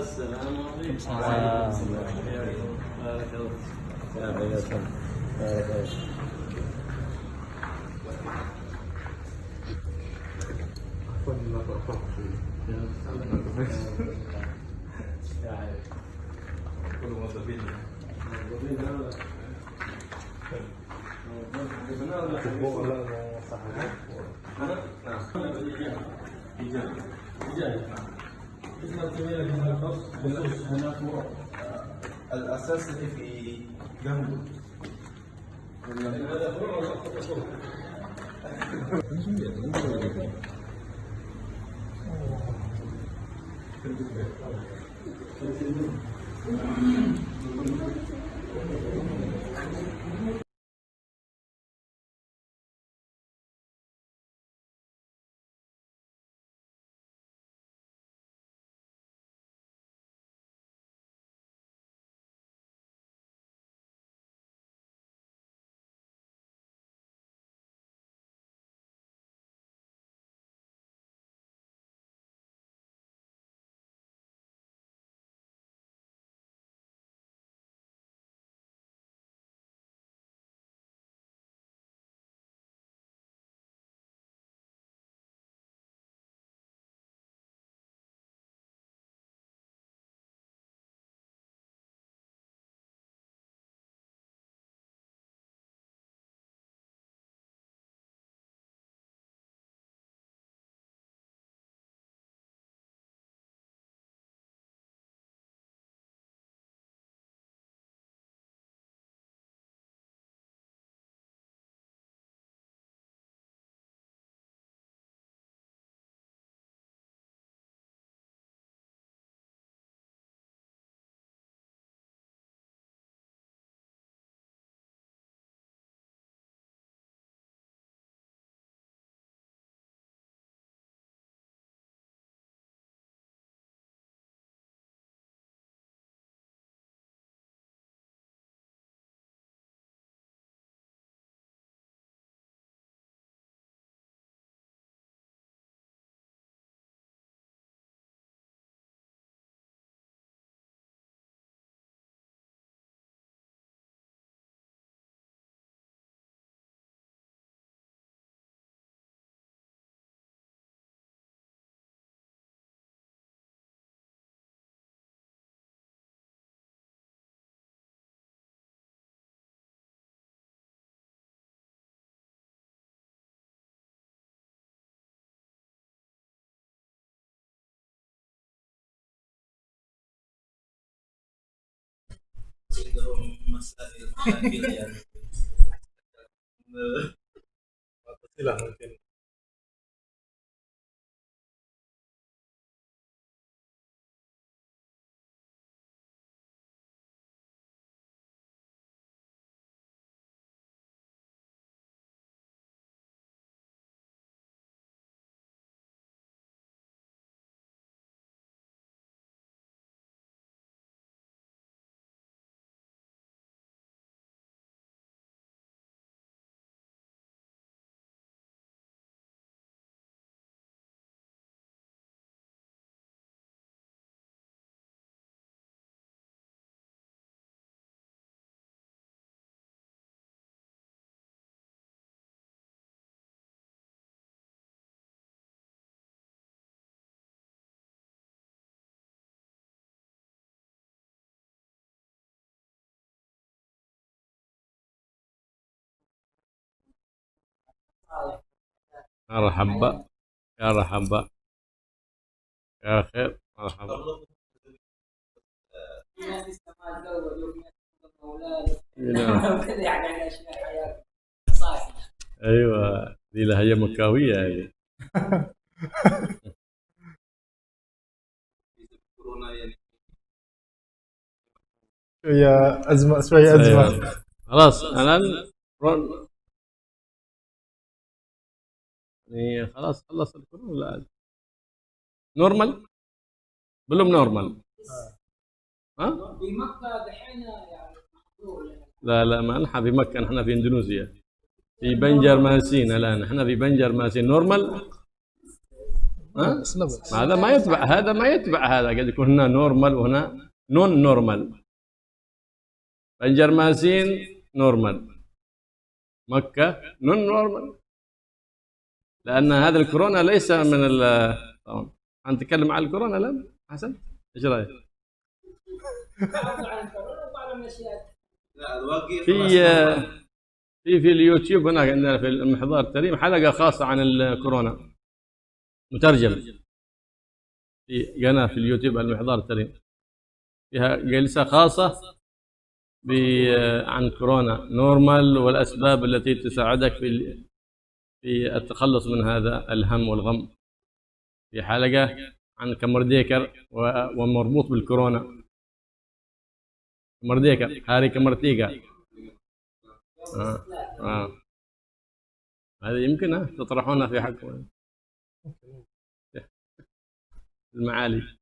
السلام عليكم. بارك الله. بارك الله. الأساس اللي في جنبه عندهم مسائل خلافية يعني معتزلة ممكن. مرحبا. يا مرحبا. يا خير. مرحبا. نعم. ايوه دي لهجة مكاوية هذه. كورونا يعني شوية أزمة شوية أزمة. أيوة. خلاص الآن يعني خلاص خلص الكورونا الآن نورمال بلوم نورمال. ها؟ في مكة دحين يعني محظور. لا ما نحن في مكة، نحن في اندونيسيا في بنجر ماسين الآن، نحن في بنجر ماسين نورمال. ها؟ نبس. هذا ما يتبع هذا، ما يتبع هذا، قد يكون هنا نورمال وهنا نون نورمال. بنجرماسين نورمال، مكة نون نورمال، لأن هذا الكورونا ليس من طبعا هنتكلم عن الكورونا الآن. حسن ايش رأيك؟ بعض عن الكورونا وبعض من الاشياء. لا الواقي في اليوتيوب هناك عندنا في المحضار التريم حلقة خاصة عن الكورونا مترجم، في قناة في اليوتيوب المحضار التريم فيها جلسة خاصة عن كورونا نورمال والأسباب التي تساعدك في التخلص من هذا الهم والغم. في حلقة عن كمرديكر ومربوط بالكورونا، كمرديكر هاري كمرتيكا. هذا يمكن تطرحونها في حقكم المعالي.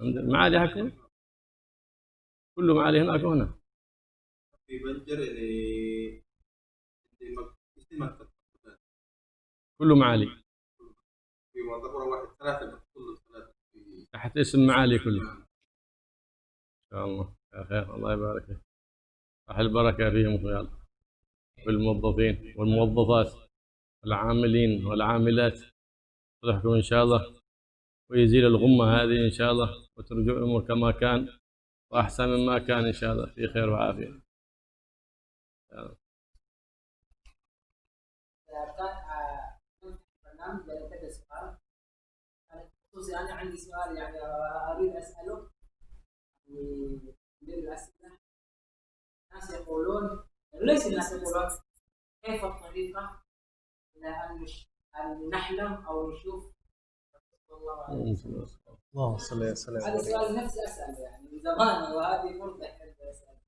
المعالي حقكم كله معالي هناك وهنا. في بنجر اللي في مكتب كله معالي في معتبر واحد ثلاثة كله ثلاثة تحت اسم معالي كله. ان شاء الله يا خير، الله يبارك فيك، راح البركه فيهم خيال، بالموظفين والموظفات والعاملين والعاملات. صلحكم ان شاء الله ويزيل الغمه هذه ان شاء الله، وترجع الامور كما كان واحسن مما كان ان شاء الله، في خير وعافيه. برنامج كذا سؤال، خصوصي انا عندي سؤال يعني اريد اساله من الاسئله. الناس يقولون، ليس الناس يقولون كيف الطريقه الى ان نحلم او نشوف الله عليه وسلم. اللهم صل وسلم. هذا السؤال نفسي اساله يعني من زمان، وهذه فرصه احب اساله.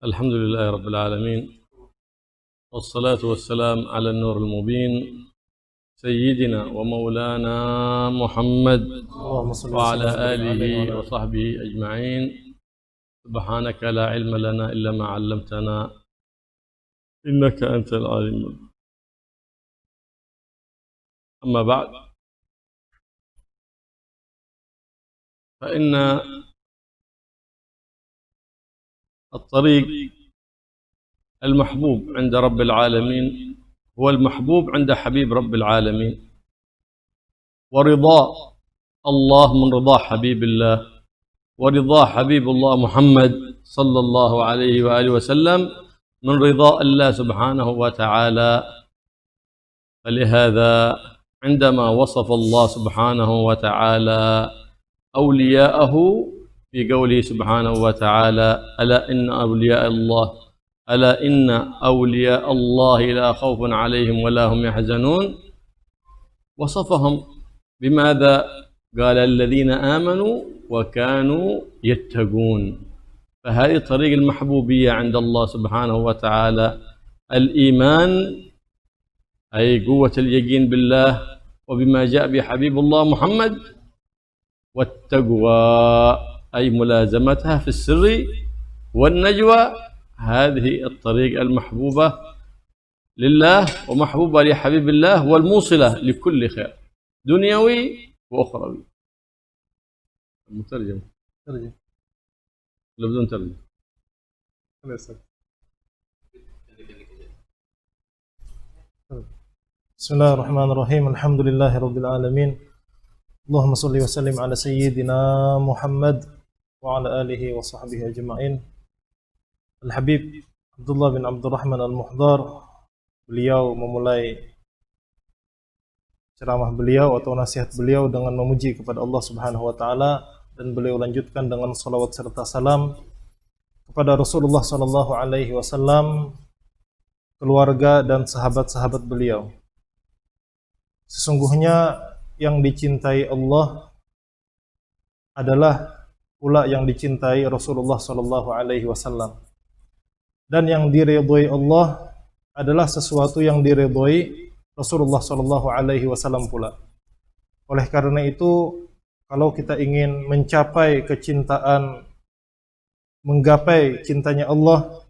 الحمد لله رب العالمين، والصلاة والسلام على النور المبين سيدنا ومولانا محمد وعلى آله وصحبه أجمعين. سبحانك لا علم لنا إلا ما علمتنا إنك أنت العليم. أما بعد، فإن الطريق المحبوب عند رب العالمين هو المحبوب عند حبيب رب العالمين، ورضاء الله من رضاء حبيب الله، ورضاء حبيب الله محمد صلى الله عليه وآله وسلم من رضاء الله سبحانه وتعالى. فلهذا عندما وصف الله سبحانه وتعالى أولياءه في قوله سبحانه وتعالى: ألا إن أولياء الله ألا إن أولياء الله لا خوف عليهم ولا هم يحزنون، وصفهم بماذا؟ قال: الذين آمنوا وكانوا يتقون. فهذه طريق المحبوبية عند الله سبحانه وتعالى، الإيمان أي قوة اليقين بالله وبما جاء به حبيب الله محمد، والتقوى أي ملازمتها في السر والنجوى. هذه الطريق المحبوبة لله ومحبوبة لحبيب الله والموصلة لكل خير دنيوي وأخروي. مترجم ترجم ولا بدون ترجم؟ بسم الله الرحمن الرحيم. الحمد لله رب العالمين. اللهم صل وسلم على سيدنا محمد وعلى آله وصحبه أجمعين. Al-Habib Abdullah bin Abdurrahman Al-Muhdar, beliau memulai ceramah beliau atau nasihat beliau dengan memuji kepada Allah Subhanahu wa taala, dan beliau lanjutkan dengan salawat serta salam kepada Rasulullah sallallahu alaihi wasallam, keluarga dan sahabat-sahabat beliau. Sesungguhnya yang dicintai Allah adalah pula yang dicintai Rasulullah sallallahu alaihi wasallam. Dan yang diridhoi Allah adalah sesuatu yang diridhoi Rasulullah sallallahu alaihi wasallam pula. Oleh karena itu, kalau kita ingin mencapai kecintaan, menggapai cintanya Allah,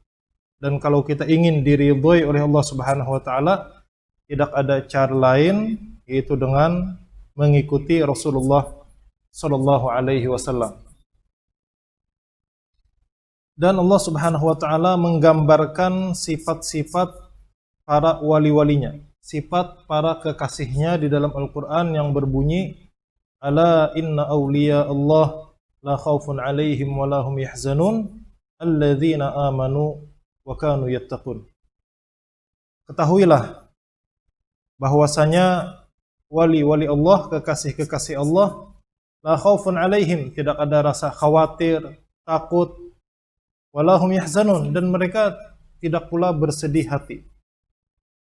dan kalau kita ingin diridhoi oleh Allah Subhanahu wa taala, tidak ada cara lain yaitu dengan mengikuti Rasulullah sallallahu alaihi wasallam. Dan Allah Subhanahu wa taala menggambarkan sifat-sifat para wali-walinya, sifat para kekasihnya di dalam Al-Qur'an yang berbunyi, ala inna awliya Allah la khaufun alaihim wa la hum yahzanun alladzina amanu wa kanu yattaqun. Ketahuilah bahwasanya wali-wali Allah, kekasih-kekasih Allah, la khaufun alaihim, tidak ada rasa khawatir, takut, walahum yahzanun, dan mereka tidak pula bersedih hati.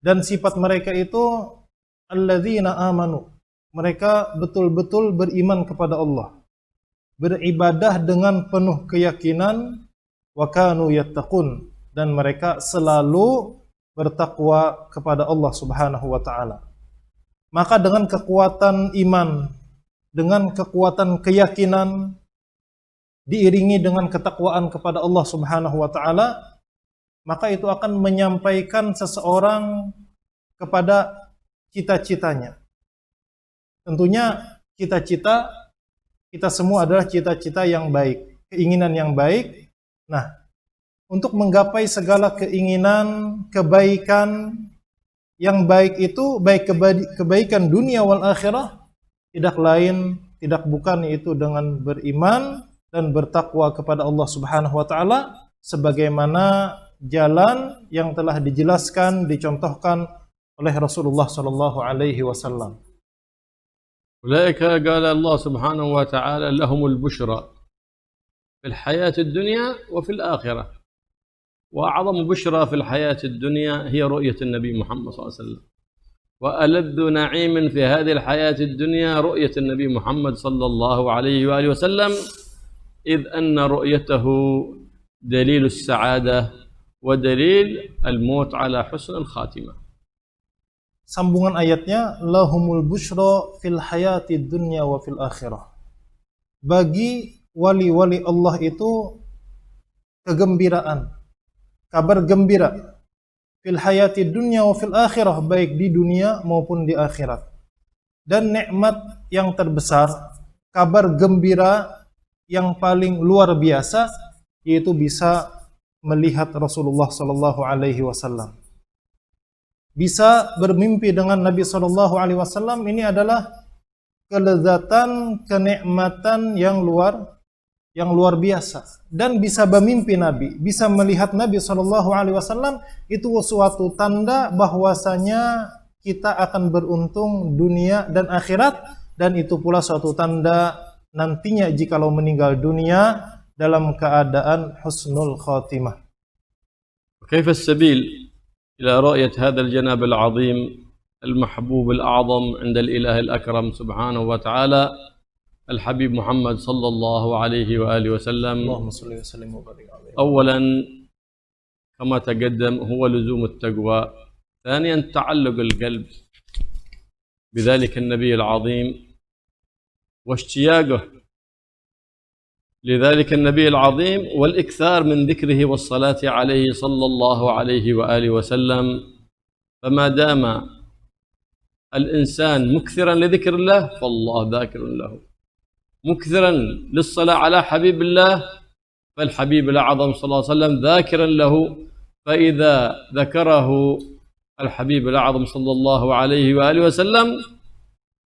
Dan sifat mereka itu alladzina amanu, mereka betul-betul beriman kepada Allah, beribadah dengan penuh keyakinan, wa kanu yattaqun, dan mereka selalu bertakwa kepada Allah Subhanahu wa taala. Maka dengan kekuatan iman, dengan kekuatan keyakinan, diiringi dengan ketakwaan kepada Allah Subhanahu wa taala, maka itu akan menyampaikan seseorang kepada cita-citanya. Tentunya cita-cita kita semua adalah cita-cita yang baik, keinginan yang baik. Nah, untuk menggapai segala keinginan, kebaikan yang baik itu, baik kebaikan dunia wal akhirah, tidak lain, tidak bukan yaitu dengan beriman dan bertakwa kepada Allah Subhanahu wa taala, sebagaimana jalan yang telah dijelaskan, dicontohkan oleh Rasulullah sallallahu alaihi wasallam. Ulaika qala Allah Subhanahu wa ta'ala lahumul bushra fil hayatid dunya wa fil akhirah. وأعظم بشرى في الحياة الدنيا هي رؤية النبي محمد صلى الله عليه وسلم، وألذ نعيم في هذه الحياة الدنيا رؤية النبي محمد صلى الله عليه وآله وسلم، إذ أن رؤيته دليل السعادة ودليل الموت على حسن الخاتمة. Sambungan ayatnya, lahumul bushra fil hayati dunya wa fil akhirah. Bagi wali-wali Allah itu kegembiraan, kabar gembira, fil hayati dunya wa fil akhirah, baik di dunia maupun di akhirat. Dan nikmat yang terbesar, kabar gembira yang paling luar biasa, yaitu bisa melihat Rasulullah sallallahu alaihi wasallam. Bisa bermimpi dengan Nabi sallallahu alaihi wasallam, ini adalah kelezatan, kenikmatan yang luar biasa. Dan bisa bermimpi Nabi, bisa melihat Nabi sallallahu alaihi wasallam, itu suatu tanda bahwasanya kita akan beruntung dunia dan akhirat, dan itu pula suatu tanda nantinya jikalau meninggal dunia dalam keadaan husnul khatimah. كيف السبيل إلى رؤية هذا الجناب العظيم المحبوب الأعظم عند الإله الأكرم سبحانه وتعالى الحبيب محمد صلى الله عليه وآله وسلم؟ اللهم صل وسلم وبارك عليه. أولا كما تقدم هو لزوم التقوى، ثانيا تعلق القلب بذلك النبي العظيم واشتياقه لذلك النبي العظيم، والإكثار من ذكره والصلاة عليه صلى الله عليه وآله وسلم. فما دام الإنسان مكثرا لذكر الله فالله ذاكر له، مكثرا للصلاة على حبيب الله فالحبيب الأعظم صلى الله عليه وسلم ذاكرا له، فإذا ذكره الحبيب الأعظم صلى الله عليه وآله وسلم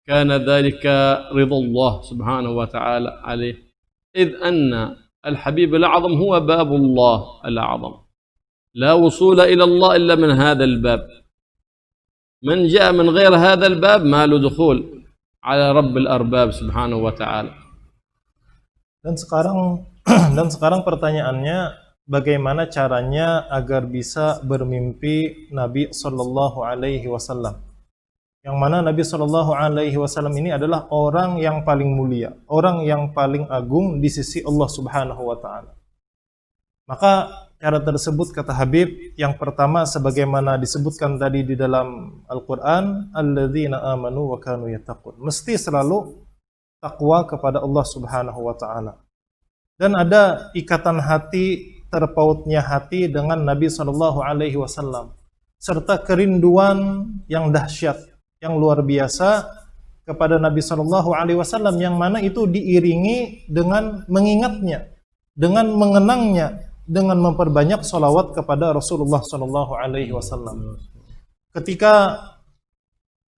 كان ذلك رضا الله سبحانه وتعالى عليه، إذ أن الحبيب الأعظم هو باب الله الأعظم، لا وصول إلى الله إلا من هذا الباب، من جاء من غير هذا الباب ما له دخول على رب الأرباب سبحانه وتعالى. Dan sekarang pertanyaannya, bagaimana caranya agar bisa bermimpi Nabi sallallahu alaihi wasallam? Yang mana Nabi sallallahu alaihi wasallam ini adalah orang yang paling mulia, orang yang paling agung di sisi Allah Subhanahu wa taala. Maka cara tersebut, kata Habib, yang pertama sebagaimana disebutkan tadi di dalam Al-Qur'an, alladzina amanu wa kanu yattaqun. Mesti selalu takwa kepada Allah Subhanahu wa taala. Dan ada ikatan hati, terpautnya hati dengan Nabi sallallahu alaihi wasallam, serta kerinduan yang dahsyat yang luar biasa kepada Nabi Shallallahu Alaihi Wasallam, yang mana itu diiringi dengan mengingatnya, dengan mengenangnya, dengan memperbanyak salawat kepada Rasulullah Shallallahu Alaihi Wasallam. Ketika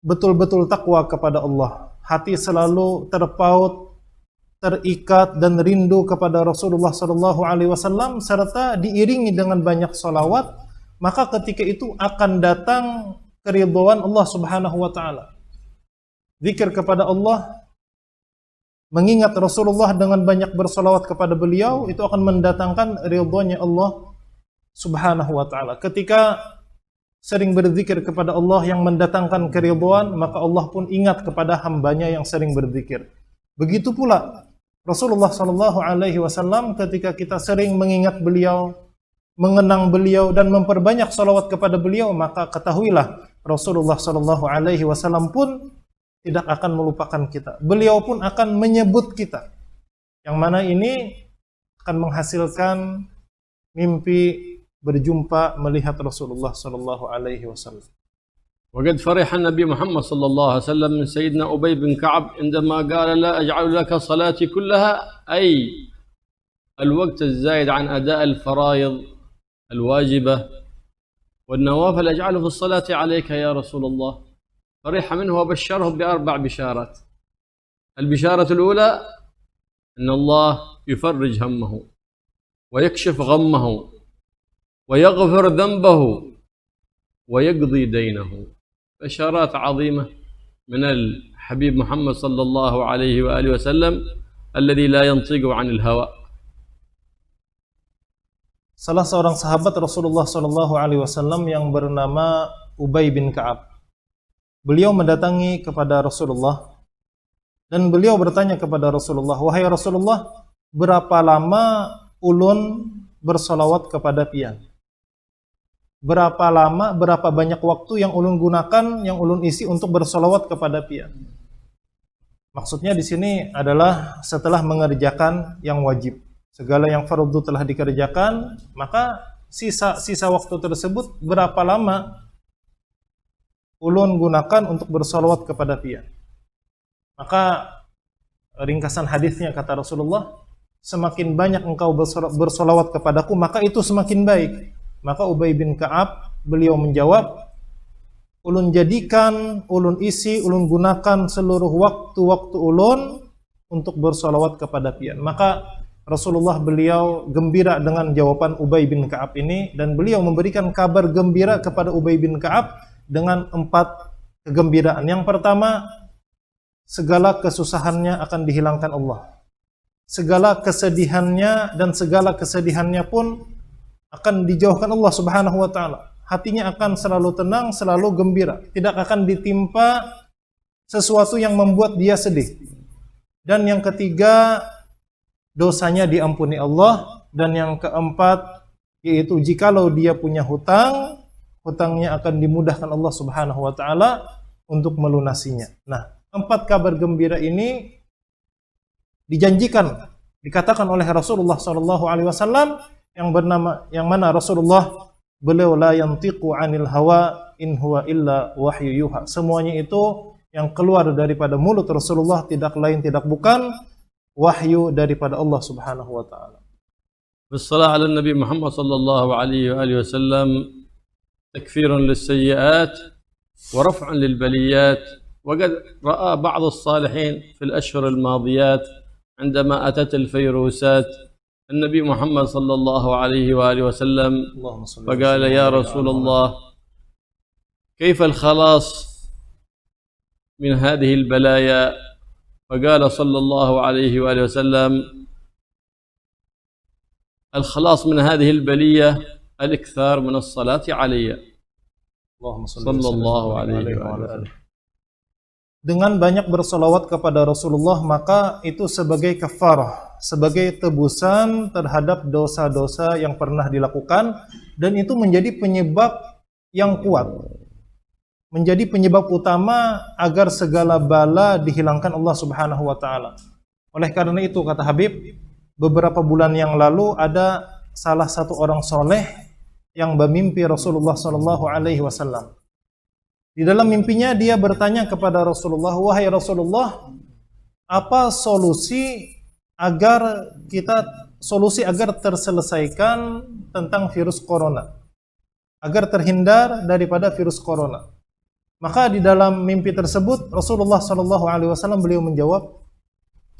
betul-betul takwa kepada Allah, hati selalu terpaut, terikat dan rindu kepada Rasulullah Shallallahu Alaihi Wasallam, serta diiringi dengan banyak salawat, maka ketika itu akan datang keridhaan Allah Subhanahu Wa Taala. Zikir kepada Allah, mengingat Rasulullah dengan banyak bersolawat kepada beliau, itu akan mendatangkan ridhonya Allah Subhanahu wa ta'ala. Ketika sering berzikir kepada Allah yang mendatangkan keridhaan, maka Allah pun ingat kepada hambanya yang sering berzikir. Begitu pula Rasulullah sallallahu alaihi wasallam, ketika kita sering mengingat beliau, mengenang beliau dan memperbanyak salawat kepada beliau, maka ketahuilah Rasulullah sallallahu alaihi wasallam pun tidak akan melupakan kita. Beliau pun akan menyebut kita. Yang mana ini akan menghasilkan mimpi berjumpa melihat Rasulullah sallallahu alaihi wasallam. وقد فرح النبي محمد صلى الله عليه وسلم من سيدنا أبي بن كعب عندما قال لا أجعل لك صلاتي كلها، أي الوقت الزايد عن أداء الفرائض الواجبة والنوافل أجعله في الصلاة عليك يا رسول الله. فرح منه وبشره بأربع بشارات. البشارة الأولى أن الله يفرج همه ويكشف غمه ويغفر ذنبه ويقضي دينه. بشارات عظيمة من الحبيب محمد صلى الله عليه وآله وسلم الذي لا ينطق عن الهوى. Salah seorang sahabat Rasulullah sallallahu alaihi wasallam yang bernama Ubay bin Ka'ab, beliau mendatangi kepada Rasulullah dan beliau bertanya kepada Rasulullah, "Wahai Rasulullah, berapa lama ulun bersolawat kepada pian? Berapa lama, berapa banyak waktu yang ulun gunakan, yang ulun isi untuk bersolawat kepada pian?" Maksudnya di sini adalah setelah mengerjakan yang wajib, segala yang fardu telah dikerjakan, maka sisa waktu tersebut berapa lama ulun gunakan untuk bersolawat kepada pian. Maka ringkasan hadisnya kata Rasulullah, semakin banyak engkau bersolawat kepadaku, maka itu semakin baik. Maka Ubay bin Ka'ab beliau menjawab, ulun jadikan, ulun isi, ulun gunakan seluruh waktu-waktu ulun untuk bersolawat kepada pian. Maka Rasulullah beliau gembira dengan jawaban Ubay bin Ka'ab ini, dan beliau memberikan kabar gembira kepada Ubay bin Ka'ab dengan 4 kegembiraan. Yang pertama, segala kesusahannya akan dihilangkan Allah. Segala kesedihannya dan segala kesedihannya pun akan dijauhkan Allah Subhanahu wa taala. Hatinya akan selalu tenang, selalu gembira. Tidak akan ditimpa sesuatu yang membuat dia sedih. Dan yang ketiga, dosanya diampuni Allah. Dan yang keempat, yaitu jikalau dia punya hutang, hutangnya akan dimudahkan Allah Subhanahu wa taala untuk melunasinya. Nah, 4 kabar gembira ini dijanjikan, dikatakan oleh Rasulullah sallallahu alaihi wasallam, yang mana Rasulullah beliau la yantiqu 'anil hawa in huwa illa wahyu yuha. Semuanya itu yang keluar daripada mulut Rasulullah tidak lain tidak bukan wahyu daripada Allah Subhanahu wa taala. Bissalah ala Nabi Muhammad sallallahu alaihi wasallam تكفير للسيئات ورفع للبليات. وقد رأى بعض الصالحين في الأشهر الماضيات عندما أتت الفيروسات النبي محمد صلى الله عليه وآله وسلم فقال يا رسول الله كيف الخلاص من هذه البلايا؟ فقال صلى الله عليه وآله وسلم الخلاص من هذه البلية الإكثار من الصلاة علي صلى الله عليه وآله. Dengan banyak bersolawat kepada Rasulullah, maka itu sebagai kafarah, sebagai tebusan terhadap dosa-dosa yang pernah dilakukan, dan itu menjadi penyebab yang kuat, menjadi penyebab utama agar segala bala dihilangkan Allah Subhanahu wa taala. Oleh karena itu kata Habib, beberapa bulan yang lalu ada salah satu orang soleh yang bermimpi Rasulullah sallallahu alaihi wasallam. Di dalam mimpinya dia bertanya kepada Rasulullah, "Wahai Rasulullah, apa solusi agar terselesaikan tentang virus corona, agar terhindar daripada virus corona?" Maka di dalam mimpi tersebut Rasulullah Shallallahu Alaihi Wasallam beliau menjawab,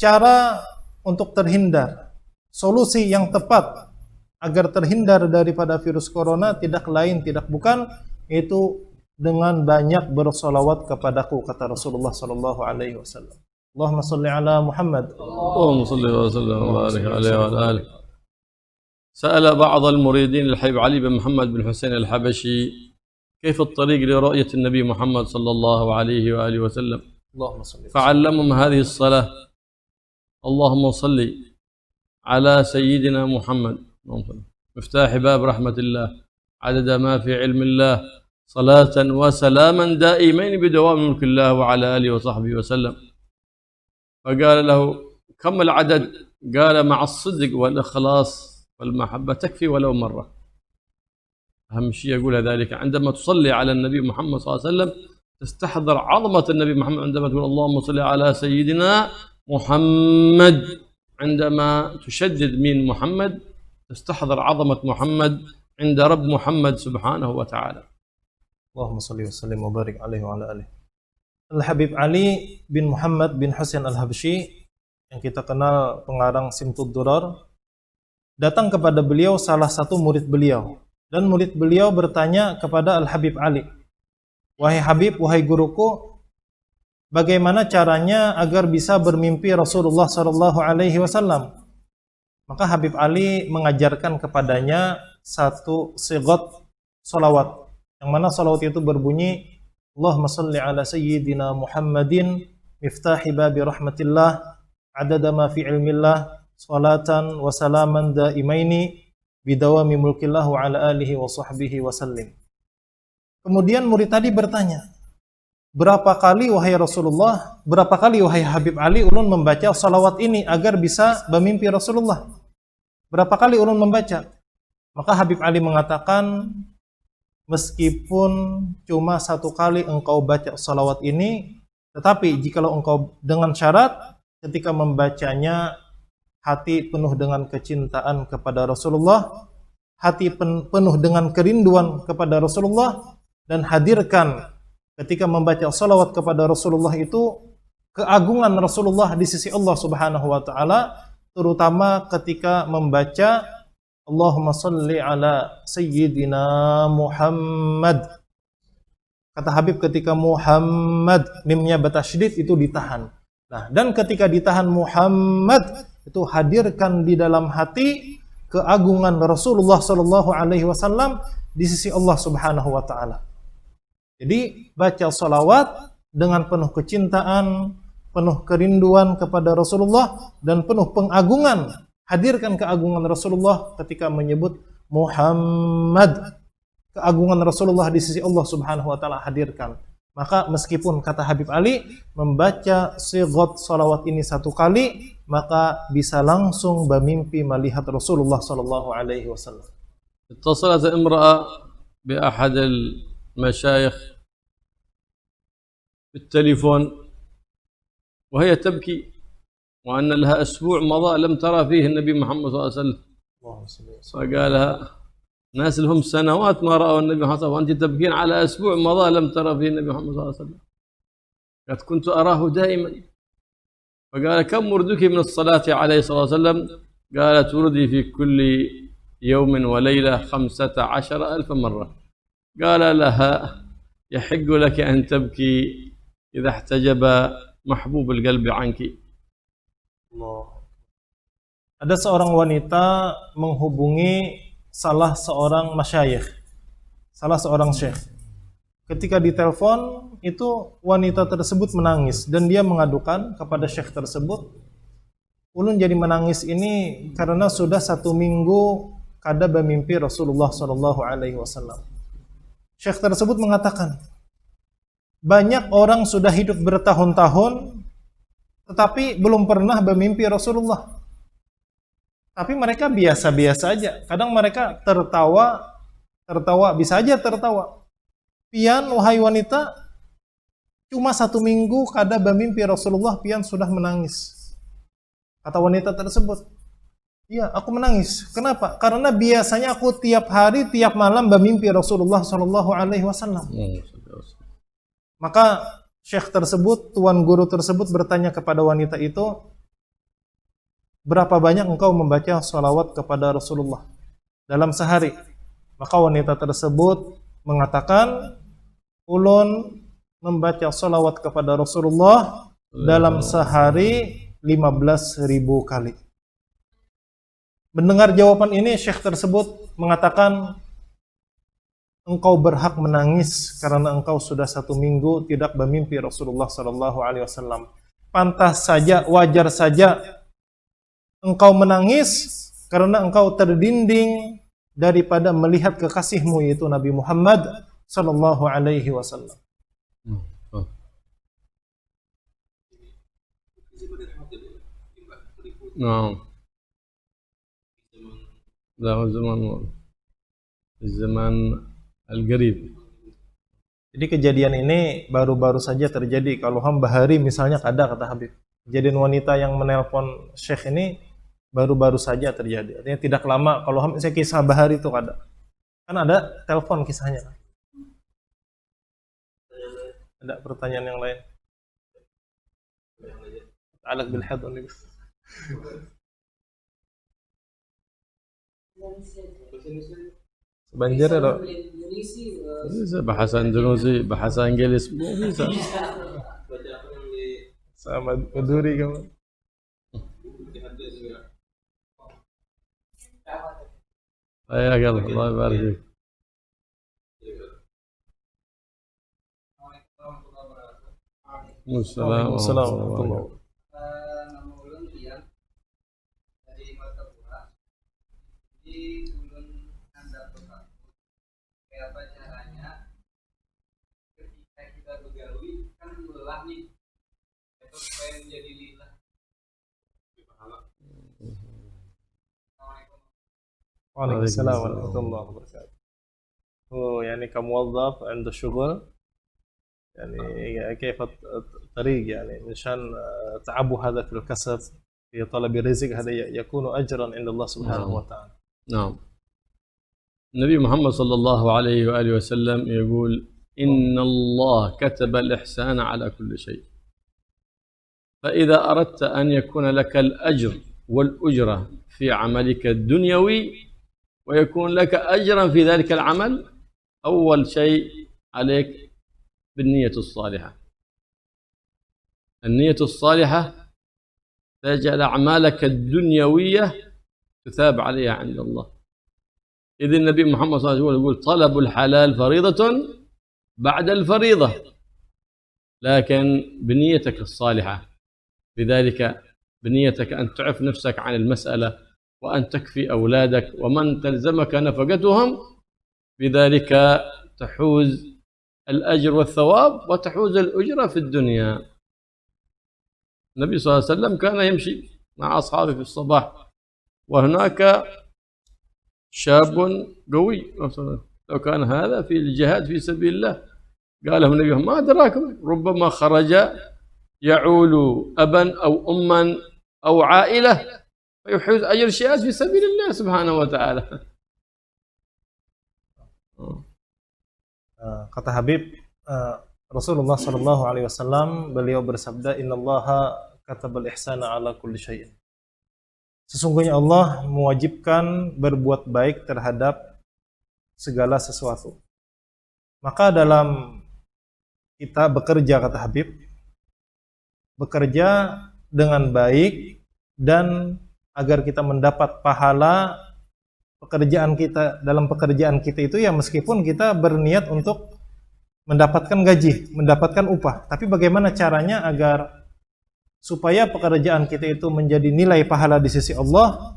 cara untuk terhindar, solusi yang tepat agar terhindar daripada virus corona tidak lain tidak bukan itu dengan banyak bersolawat kepadaku, kata Rasulullah Shallallahu Alaihi Wasallam. Allahumma salli ala Muhammad. اللهم صل وسلم وبارك عليه وعلى آله. سأل بعض المريدين الحبيب علي بن محمد بن حسين الحبشي كيف الطريق لرؤية النبي محمد صلى الله عليه وآله وسلم، Allahumma salli. فعلمهم هذه الصلاة: اللهم صل على سيدنا محمد مفتاح باب رحمة الله عدد ما في علم الله صلاة وسلاما دائمين بدوام ملك الله وعلى آله وصحبه وسلم. فقال له: كم العدد؟ قال: مع الصدق والإخلاص والمحبة تكفي ولو مرة. أهم شيء يقول ذلك عندما تصلي على النبي محمد صلى الله عليه وسلم تستحضر عظمة النبي محمد عندما تقول اللهم صل على سيدنا محمد. عندما تشدد من محمد تستحضر عظمة محمد عند رب محمد سبحانه وتعالى. Allahumma salli wa sallim wa barik alaihi wa ala alihi. Al-Habib Ali bin Muhammad bin Husain Al-Habsyi yang kita kenal pengarang Simtud Durar datang kepada beliau salah satu murid beliau, dan murid beliau bertanya kepada Al-Habib Ali, "Wahai Habib, wahai guruku, bagaimana caranya agar bisa bermimpi Rasulullah sallallahu alaihi wasallam?" Maka Habib Ali mengajarkan kepadanya satu sigat salawat, yang mana salawat itu berbunyi, Allahumma salli ala sayyidina Muhammadin miftahi babi rahmatillah adada ma fi ilmillah salatan wa salaman daimaini bidawami mulkillah wa ala alihi wa sahbihi wa sallim. Kemudian murid tadi bertanya, berapa kali wahai Rasulullah, berapa kali wahai Habib Ali ulun membaca salawat ini agar bisa bermimpi Rasulullah? Berapa kali ulun membaca? Maka Habib Ali mengatakan, meskipun cuma satu kali engkau baca salawat ini, tetapi jikalau engkau dengan syarat ketika membacanya hati penuh dengan kecintaan kepada Rasulullah, hati penuh dengan kerinduan kepada Rasulullah, dan hadirkan ketika membaca salawat kepada Rasulullah itu keagungan Rasulullah di sisi Allah Subhanahu wa taala, terutama ketika membaca Allahumma salli ala sayyidina Muhammad. Kata Habib, ketika Muhammad, mimnya batasydid itu ditahan. Nah, dan ketika ditahan Muhammad, itu hadirkan di dalam hati keagungan Rasulullah sallallahu alaihi wasallam di sisi Allah Subhanahu wa taala. Jadi baca salawat dengan penuh kecintaan, penuh kerinduan kepada Rasulullah, dan penuh pengagungan. Hadirkan keagungan Rasulullah ketika menyebut Muhammad. Keagungan Rasulullah di sisi Allah Subhanahu wa taala hadirkan. Maka meskipun kata Habib Ali membaca sigat salawat ini satu kali, maka bisa langsung bermimpi melihat Rasulullah sallallahu alaihi wasallam. اتصلت امرأة بأحد المشايخ بالتليفون وهي تبكي وأن لها أسبوع مضى لم ترى فيه النبي محمد صلى الله عليه وسلم. فقالها ناس لهم سنوات ما رأوا النبي محمد صلى الله عليه وسلم وأنت تبكين على أسبوع مضى لم ترى فيه النبي محمد صلى الله عليه وسلم. قالت كنت أراه دائما. فقال كم وردك من الصلاة عليه الصلاة والسلام؟ قالت وردي في كل يوم وليلة 15,000 مرة. قال لها يحق لك أن تبكي إذا احتجب محبوب القلب عنك. Ada seorang wanita menghubungi salah seorang masyayikh, salah seorang syekh. Ketika ditelepon, itu wanita tersebut menangis dan dia mengadukan kepada syekh tersebut, ulun jadi menangis ini karena sudah 1 minggu kada bermimpi Rasulullah sallallahu alaihi wasallam. Syekh tersebut mengatakan, banyak orang sudah hidup bertahun-tahun tetapi belum pernah bermimpi Rasulullah. Tapi mereka biasa-biasa aja. Kadang mereka tertawa, bisa aja tertawa. Pian, wahai wanita, Cuma 1 minggu kada bermimpi Rasulullah pian sudah menangis. Kata wanita tersebut, iya aku menangis. Kenapa? Karena biasanya aku tiap hari, tiap malam bermimpi Rasulullah Shallallahu Alaihi Wasallam. Maka syekh tersebut, tuan guru tersebut bertanya kepada wanita itu, berapa banyak engkau membaca sholawat kepada Rasulullah dalam sehari? Maka wanita tersebut mengatakan, ulun membaca sholawat kepada Rasulullah dalam sehari 15.000 kali. Mendengar jawaban ini, syekh tersebut mengatakan, engkau berhak menangis karena engkau sudah 1 minggu tidak bermimpi Rasulullah Sallallahu Alaihi Wasallam. Pantas saja, wajar saja engkau menangis karena engkau terdinding daripada melihat kekasihmu yaitu Nabi Muhammad Sallallahu Alaihi Wasallam. نعم لا zaman al-qarib. Jadi kejadian ini baru-baru saja terjadi. Kalau bahari misalnya kada, kata Habib. Kejadian wanita yang menelpon syekh ini baru-baru saja terjadi. Artinya tidak lama. Kalau saya kisah bahari itu kada. Kan ada telepon kisahnya. Ada pertanyaan yang lain? Alaq bil hadun. Banjir atau bisa bahasa Indonesia, bahasa Inggris bisa. Sama Maduri kamu. Ayah Allah, Allah barik fiik. Assalamualaikum. Nama ulun Rian dari Martapura. Jadi ulun anda berlaku. Kayak apa caranya ketika kita begawi kan lelah nih. Itu supaya menjadi lillah. Waalaikumsalam warahmatullahi wabarakatuh. Oh, يعني كموظف عنده شغل يعني كيف الطريق يعني مشان تعبوا هذا في الكسب في طلب الرزق هذا يكون أجرا عند الله سبحانه وتعالى. نعم. النبي محمد صلى الله عليه وآله وسلم يقول إن الله كتب الإحسان على كل شيء، فإذا أردت أن يكون لك الأجر والأجرة في عملك الدنيوي ويكون لك أجرا في ذلك العمل، أول شيء عليك بالنية الصالحة. النية الصالحة تجعل أعمالك الدنيوية تثاب عليها عند الله. إذ النبي محمد صلى الله عليه وسلم يقول طلب الحلال فريضة بعد الفريضة، لكن بنيتك الصالحة، بذلك بنيتك أن تعف نفسك عن المسألة وأن تكفي أولادك ومن تلزمك نفقتهم، بذلك تحوز الأجر والثواب وتحوز الأجرة في الدنيا. النبي صلى الله عليه وسلم كان يمشي مع أصحابه في الصباح وهناك شاب قوي، لو كان هذا في الجهاد في سبيل الله قال لهم النبي ما أدراكم ربما خرج يعول أبا أو أما أو عائلة فيحوز أجر شهاد في سبيل الله سبحانه وتعالى. Kata Habib, Rasulullah Sallallahu Alaihi Wasallam beliau bersabda, Innallaha katabal ihsana ala kulli syai'in. Sesungguhnya Allah mewajibkan berbuat baik terhadap segala sesuatu. Maka dalam kita bekerja, kata Habib, bekerja dengan baik dan agar kita mendapat pahala pekerjaan kita, dalam pekerjaan kita itu ya meskipun kita berniat untuk mendapatkan gaji, mendapatkan upah, tapi bagaimana caranya agar supaya pekerjaan kita itu menjadi nilai pahala di sisi Allah,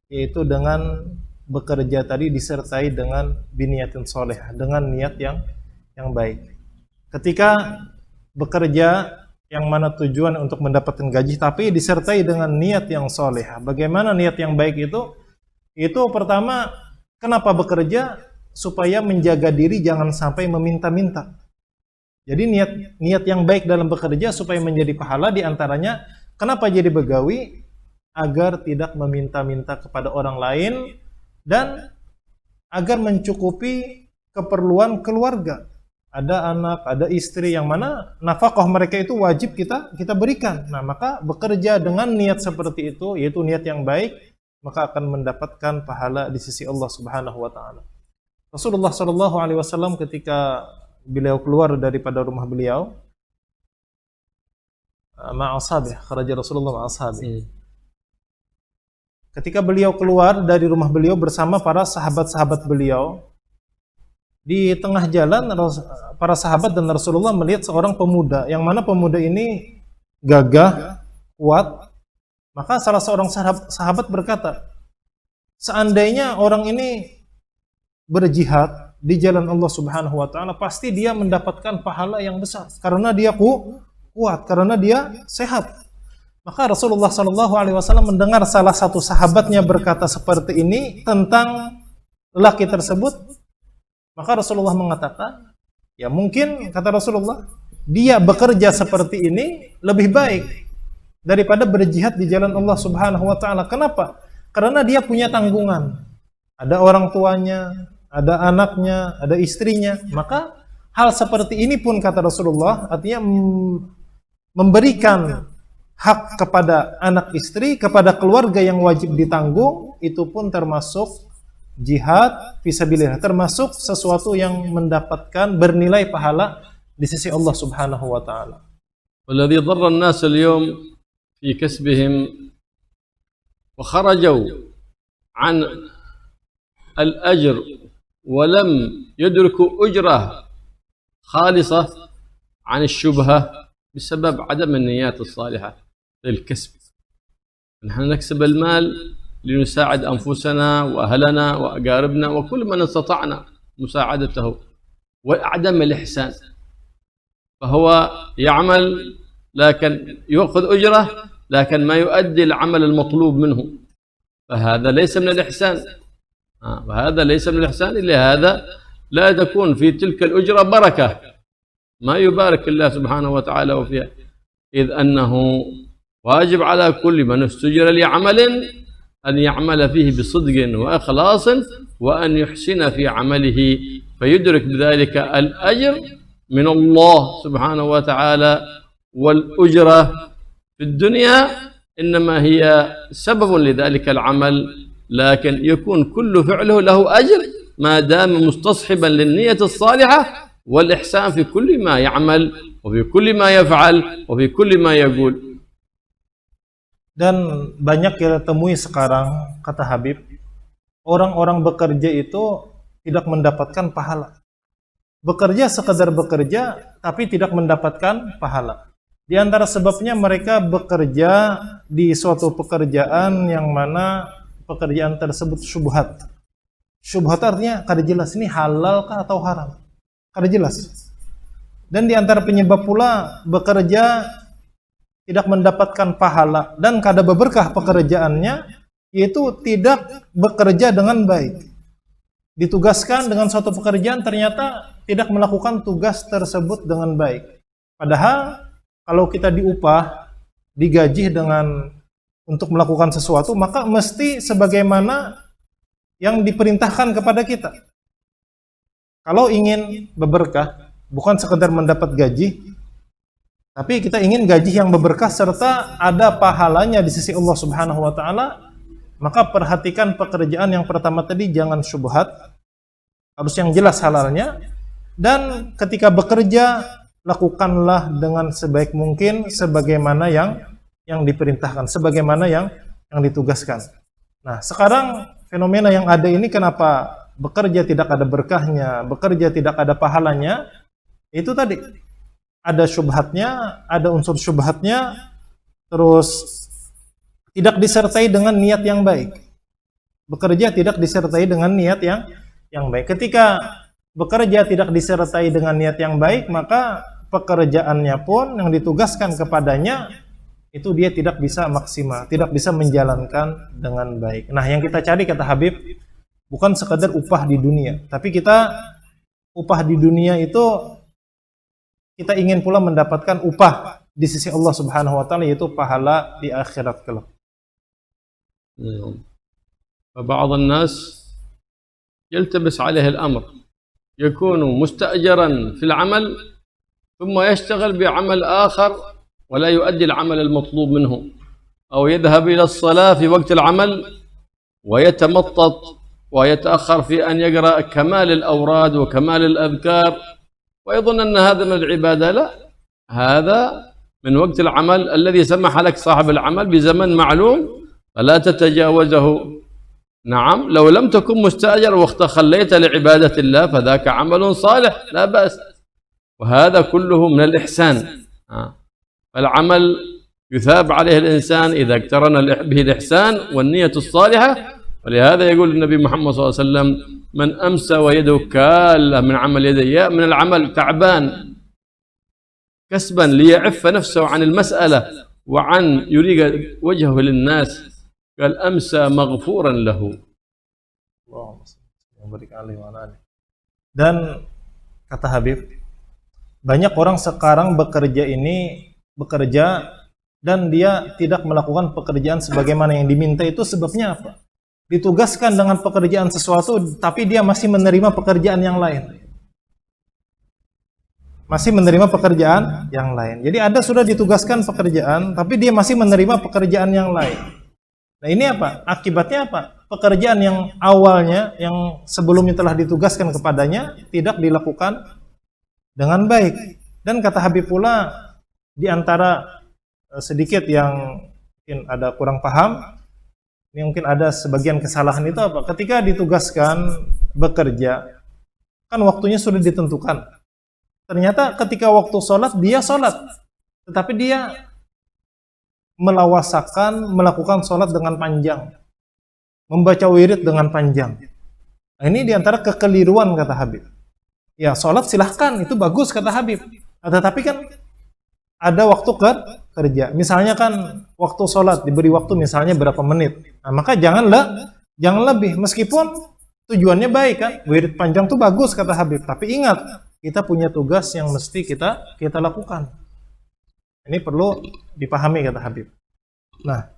yaitu dengan bekerja tadi disertai dengan biniyatin soleh, dengan niat yang baik. Ketika bekerja yang mana tujuan untuk mendapatkan gaji tapi disertai dengan niat yang soleh. Bagaimana niat yang baik itu? Itu pertama, kenapa bekerja? Supaya menjaga diri jangan sampai meminta-minta. Jadi niat yang baik dalam bekerja supaya menjadi pahala, diantaranya kenapa jadi begawi? Agar tidak meminta-minta kepada orang lain dan agar mencukupi keperluan keluarga. Ada anak, ada istri yang mana nafkah mereka itu wajib kita berikan. Nah, maka bekerja dengan niat seperti itu, yaitu niat yang baik, maka akan mendapatkan pahala di sisi Allah Subhanahu wa taala. Rasulullah sallallahu alaihi wasallam ketika beliau keluar daripada rumah beliau, ma'ashabih, kharaja Rasulullah ma'ashabih. Ketika beliau keluar dari rumah beliau bersama para sahabat-sahabat beliau, di tengah jalan para sahabat dan Rasulullah melihat seorang pemuda, yang mana pemuda ini gagah, kuat. Maka salah seorang sahabat berkata, seandainya orang ini berjihad di jalan Allah Subhanahu wa taala, pasti dia mendapatkan pahala yang besar karena dia kuat, karena dia sehat. Maka Rasulullah sallallahu alaihi wasallam mendengar salah satu sahabatnya berkata seperti ini tentang lelaki tersebut. Maka Rasulullah mengatakan, ya mungkin, kata Rasulullah, dia bekerja seperti ini lebih baik daripada berjihad di jalan Allah Subhanahu wa taala. Kenapa? Karena dia punya tanggungan. Ada orang tuanya, ada anaknya, ada istrinya. Maka hal seperti ini pun, kata Rasulullah, artinya memberikan hak kepada anak istri, kepada keluarga yang wajib ditanggung, itu pun termasuk jihad fisabilillah, termasuk sesuatu yang mendapatkan bernilai pahala di sisi Allah Subhanahu wa taala. والذي ضر الناس اليوم في كسبهم وخرجوا عن الأجر ولم يدركوا أجرة خالصة عن الشبهة بسبب عدم النيات الصالحة للكسب. نحن نكسب المال لنساعد أنفسنا وأهلنا وأقاربنا وكل من استطعنا مساعدته، وعدم الإحسان. فهو يعمل لكن يأخذ أجرة لكن ما يؤدي العمل المطلوب منه، فهذا ليس من الإحسان. وهذا ليس من الإحسان. لهذا لا تكون في تلك الأجرة بركة، ما يبارك الله سبحانه وتعالى وفيها، إذ أنه واجب على كل من استجر لعمل أن يعمل فيه بصدق وإخلاص وأن يحسن في عمله فيدرك بذلك الأجر من الله سبحانه وتعالى. والأجرة في الدنيا إنما هي سبب لذلك العمل، لكن يكون كل فعله له أجر ما دام مستصحبا للنية الصالحة والإحسان في كل ما يعمل وفي كل ما يفعل وفي كل ما يقول. Dan banyak kita temui sekarang, kata Habib, orang-orang bekerja itu tidak mendapatkan pahala. Bekerja sekedar bekerja, tapi tidak mendapatkan pahala. Di antara sebabnya mereka bekerja di suatu pekerjaan yang mana pekerjaan tersebut syubhat. Syubhat artinya kada jelas ini halal kah atau haram. Kada jelas. Dan di antara penyebab pula bekerja tidak mendapatkan pahala dan kada berkah pekerjaannya, yaitu tidak bekerja dengan baik. Ditugaskan dengan suatu pekerjaan, ternyata tidak melakukan tugas tersebut dengan baik. Padahal kalau kita diupah, digaji untuk melakukan sesuatu, maka mesti sebagaimana yang diperintahkan kepada kita. Kalau ingin berberkah, bukan sekedar mendapat gaji, tapi kita ingin gaji yang berberkah serta ada pahalanya di sisi Allah Subhanahu wa taala, maka perhatikan pekerjaan yang pertama tadi, jangan syubhat, harus yang jelas halalnya, dan ketika bekerja lakukanlah dengan sebaik mungkin sebagaimana yang diperintahkan, sebagaimana yang ditugaskan. Nah, sekarang fenomena yang ada ini, kenapa bekerja tidak ada berkahnya, bekerja tidak ada pahalanya? Itu tadi, ada syubhatnya, ada unsur syubhatnya, terus tidak disertai dengan niat yang baik. Bekerja tidak disertai dengan niat yang baik. Ketika bekerja tidak disertai dengan niat yang baik, maka pekerjaannya pun yang ditugaskan kepadanya itu dia tidak bisa maksimal, tidak bisa menjalankan dengan baik. Nah, yang kita cari, kata Habib, bukan sekadar upah di dunia, tapi kita upah di dunia itu kita ingin pula mendapatkan upah di sisi Allah Subhanahu wa taala, yaitu pahala di akhirat kelak. فبعض الناس يلتبس عليه الأمر، يكون مستأجرا في العمل ثم يشتغل بعمل آخر ولا يؤدي العمل المطلوب منه، أو يذهب إلى الصلاة في وقت العمل ويتمطط ويتأخر في أن يقرأ كمال الأوراد وكمال الأذكار ويظن أن هذا من العبادة. لا، هذا من وقت العمل الذي سمح لك صاحب العمل بزمن معلوم فلا تتجاوزه. نعم، لو لم تكن مستأجر واختخليت لعبادة الله فذاك عمل صالح لا بأس، وهذا كله من الإحسان. فالعمل يثاب عليه الإنسان إذا اقترن به الإحسان والنية الصالحة. ولهذا يقول النبي محمد صلى الله عليه وسلم: من أمسى ويده كالة من عمل يديه، من العمل تعبان كسبا ليعف نفسه عن المسألة وعن يريد وجهه للناس، قال أمسى مغفورا له. Dan kata Habib, banyak orang sekarang bekerja dan dia tidak melakukan pekerjaan sebagaimana yang diminta. Itu sebabnya apa? Ditugaskan dengan pekerjaan sesuatu, tapi dia masih menerima pekerjaan yang lain. Masih menerima pekerjaan yang lain. Jadi ada sudah ditugaskan pekerjaan, tapi dia masih menerima pekerjaan yang lain. Nah ini apa? Akibatnya apa? Pekerjaan yang awalnya, yang sebelumnya telah ditugaskan kepadanya, tidak dilakukan dengan baik. Dan kata Habib pula, di antara sedikit yang mungkin ada kurang paham, ini mungkin ada sebagian kesalahan itu apa? Ketika ditugaskan bekerja, kan waktunya sudah ditentukan. Ternyata ketika waktu sholat, dia sholat. Tetapi dia melakukan sholat dengan panjang. Membaca wirid dengan panjang. Nah, ini diantara kekeliruan kata Habib. Ya, sholat silahkan, itu bagus kata Habib. Tetapi kan ada waktu kerja. Misalnya kan waktu sholat diberi waktu misalnya berapa menit. Nah, maka jangan lebih. Meskipun tujuannya baik kan, wirid panjang itu bagus kata Habib. Tapi ingat, kita punya tugas yang mesti kita lakukan. Ini perlu dipahami kata Habib. Nah,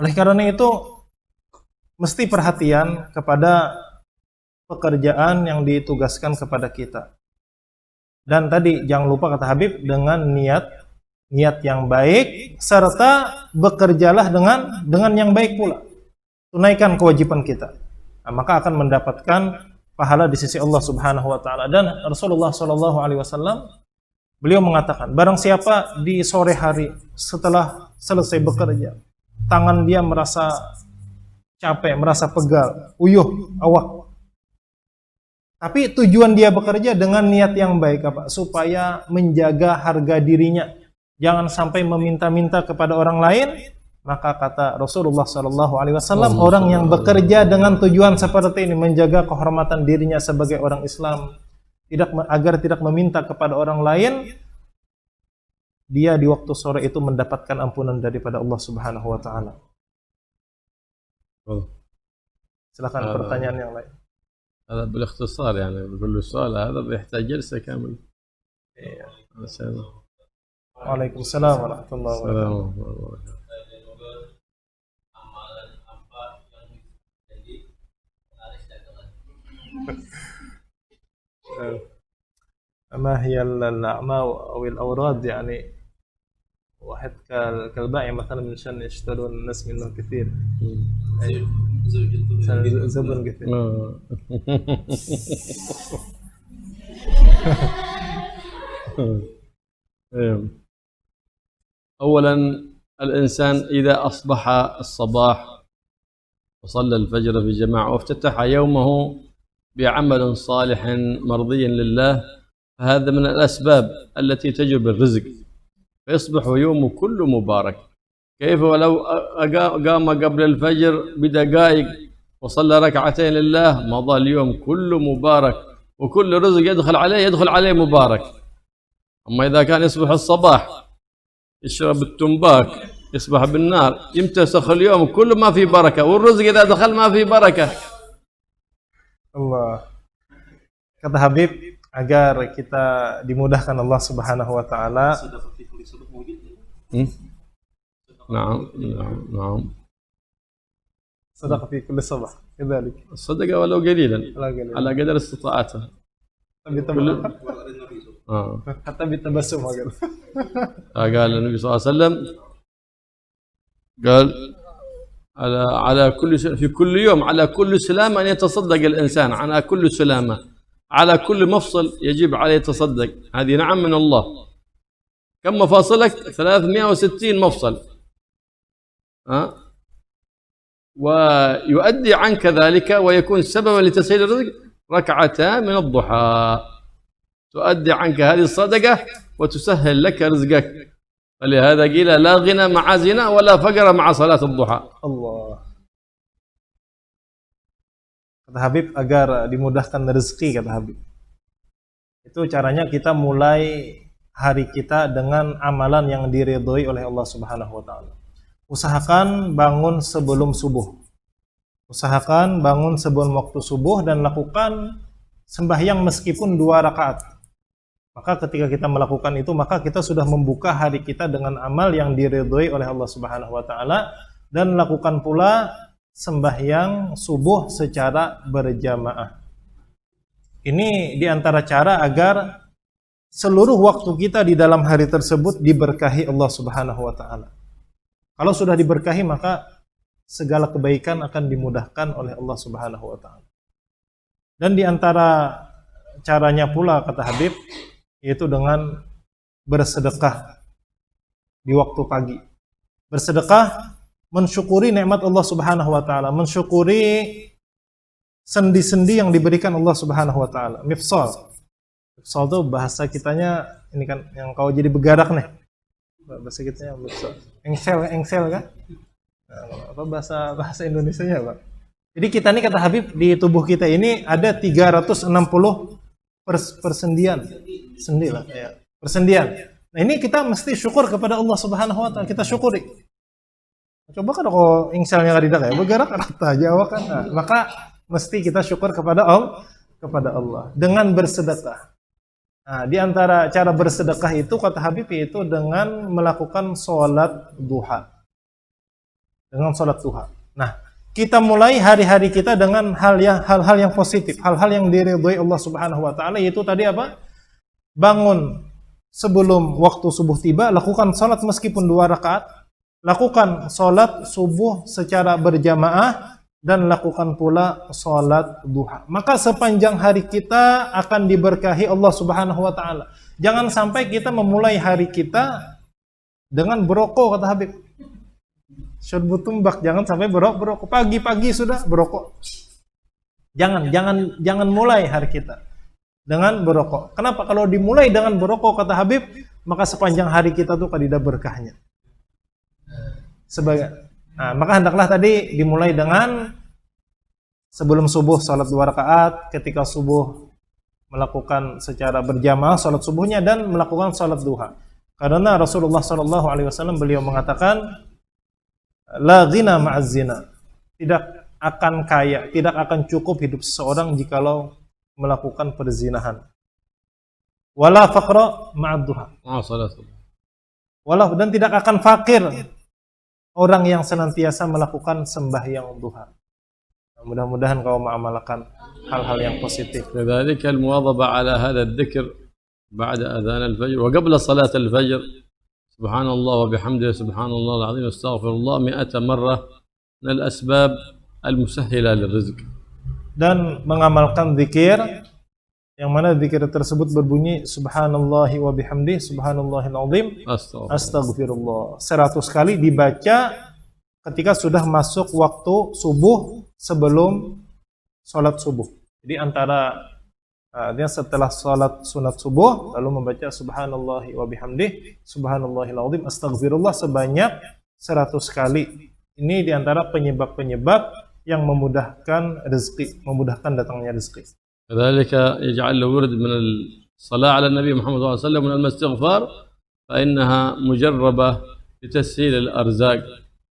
oleh karena itu mesti perhatian kepada pekerjaan yang ditugaskan kepada kita. Dan tadi jangan lupa kata Habib, dengan niat yang baik, serta bekerjalah dengan yang baik pula. Tunaikan kewajiban kita. Nah, maka akan mendapatkan pahala di sisi Allah Subhanahu wa taala. Dan Rasulullah sallallahu alaihi wasallam beliau mengatakan, barang siapa di sore hari setelah selesai bekerja, tangan dia merasa capek, merasa pegal, uyuh, awak. Tapi tujuan dia bekerja dengan niat yang baik apa? Supaya menjaga harga dirinya. Jangan sampai meminta-minta kepada orang lain. Maka kata Rasulullah SAW, orang yang bekerja dengan tujuan seperti ini, menjaga kehormatan dirinya sebagai orang Islam, agar tidak meminta kepada orang lain, dia di waktu sore itu mendapatkan ampunan daripada Allah Subhanahu wa taala. Silakan pertanyaan yang lain. هذا بالاختصار يعني بقول له السؤال هذا بيحتاج جلسة كاملة. Waalaikumsalam warahmatullahi wabarakatuh. ما هي الأعمال أو الأوراد يعني واحد كالبائع مثلا من شان يشترون الناس منه كثير زبون كثير. أولا الإنسان إذا أصبح الصباح وصلى الفجر في جماعة وافتتح يومه بعمل صالح مرضي لله، فهذا من الأسباب التي تجلب الرزق، فيصبح يومه كله مبارك. كيف ولو قام قبل الفجر بدقائق وصلى ركعتين لله، مضى اليوم كله مبارك، وكل رزق يدخل عليه مبارك. أما إذا كان يصبح الصباح يشرب التنباك، يصبح بالنار، يمتسخ اليوم كله ما في بركة، والرزق إذا دخل ما في بركة. Allah. Kata Habib, agar kita dimudahkan Allah Subhanahu wa taala. صدقة في كل صدق موجود. نعم نعم نعم. صدق في كل صبح كذلك. الصدقة ولو قليلا لا قليل. على قدر استطاعتها. حتى بالتبسم قال. قال النبي صلى الله عليه وسلم قال على كل في كل يوم على كل سلامة أن يتصدق الإنسان، على كل سلامة، على كل مفصل يجب عليه يتصدق. هذه نعم من الله. كم مفاصلك؟ 360 مفصل. ويؤدي عنك ذلك ويكون سببا لتسهيل الرزق ركعتان من الضحى، تؤدي عنك هذه الصدقة وتسهل لك رزقك. فلهذا قيل لا غنى مع زنا ولا فقر مع صلاة الضحى. Allah. Kata Habib, agar dimudahkan rezeki, kata Habib. Itu caranya kita mulai hari kita dengan amalan yang diridhoi oleh Allah Subhanahu wa taala. Usahakan bangun sebelum subuh. Usahakan bangun sebelum waktu subuh dan lakukan sembahyang meskipun 2 rakaat. Maka ketika kita melakukan itu, maka kita sudah membuka hari kita dengan amal yang diridhoi oleh Allah Subhanahu wa taala, dan lakukan pula sembahyang subuh secara berjamaah. Ini diantara cara agar seluruh waktu kita di dalam hari tersebut diberkahi Allah Subhanahu wa taala. Kalau sudah diberkahi, maka segala kebaikan akan dimudahkan oleh Allah Subhanahu wa taala. Dan di antara caranya pula, kata Habib, yaitu dengan bersedekah di waktu pagi. Bersedekah mensyukuri nikmat Allah Subhanahu wa taala, mensyukuri sendi-sendi yang diberikan Allah Subhanahu wa taala. Mifsal. Mifsal itu bahasa kitanya ini kan yang kau jadi begarak nih. Bahasa kitanya mifsal. Engsel kan? Nah, apa bahasa Indonesianya, Pak? Jadi kita nih, kata Habib, di tubuh kita ini ada 360 persendian. Sendi lah, ya. Persendian. Nah, ini kita mesti syukur kepada Allah Subhanahu wa taala, kita syukuri. Coba kan kalau ingselnya ngadidak ya, bergerak rata Jawa kan. Nah, maka mesti kita syukur kepada Allah dengan bersedekah. Nah, di antara cara bersedekah itu, kata Habib, itu dengan melakukan sholat duha. Dengan sholat duha. Nah, kita mulai hari-hari kita dengan hal-hal yang positif, hal-hal yang diridhoi Allah Subhanahu wa taala, yaitu tadi apa? Bangun sebelum waktu subuh tiba, lakukan sholat meskipun 2 rakaat, lakukan sholat subuh secara berjamaah, dan lakukan pula sholat duha. Maka sepanjang hari kita akan diberkahi Allah Subhanahu wa taala. Jangan sampai kita memulai hari kita dengan berokok, kata Habib. Syurbut tumbak, jangan sampai berokok. Pagi-pagi sudah berokok. Jangan mulai hari kita dengan berokok. Kenapa? Kalau dimulai dengan berokok, kata Habib, maka sepanjang hari kita tuh tidak berkahnya. Maka hendaklah tadi dimulai dengan sebelum subuh salat 2 rakaat, ketika subuh melakukan secara berjamaah salat subuhnya, dan melakukan salat duha. Karena Rasulullah SAW beliau mengatakan, la ghina ma'az zina. Tidak akan kaya, tidak akan cukup hidup seseorang jikalau melakukan perzinahan. Wala faqra ma'ad duha. Dan tidak akan fakir orang yang senantiasa melakukan sembahyang duha. Mudah-mudahan kau mengamalkan hal-hal yang positif. كذلك المواظبة على هذا الذكر بعد أذان الفجر وقبل صلاة الفجر. سبحان الله وبحمده سبحان الله العظيم استغفر الله 100 مرة من الأسباب المسهلة للرزق. Dan mengamalkan zikir yang mana zikir tersebut berbunyi subhanallahi wa bihamdihi subhanallahil azim astaghfirullah 100 kali, dibaca ketika sudah masuk waktu subuh sebelum sholat subuh. Jadi antara dia setelah sholat sunat subuh lalu membaca subhanallahi wa bihamdihi subhanallahil azim astaghfirullah sebanyak 100 kali. Ini diantara penyebab-penyebab yang memudahkan rezeki, memudahkan datangnya rezeki. كذلك يجعل له ورد من الصلاة على النبي محمد صلى الله عليه وسلم من الاستغفار فإنها مجربة لتسهيل الأرزاق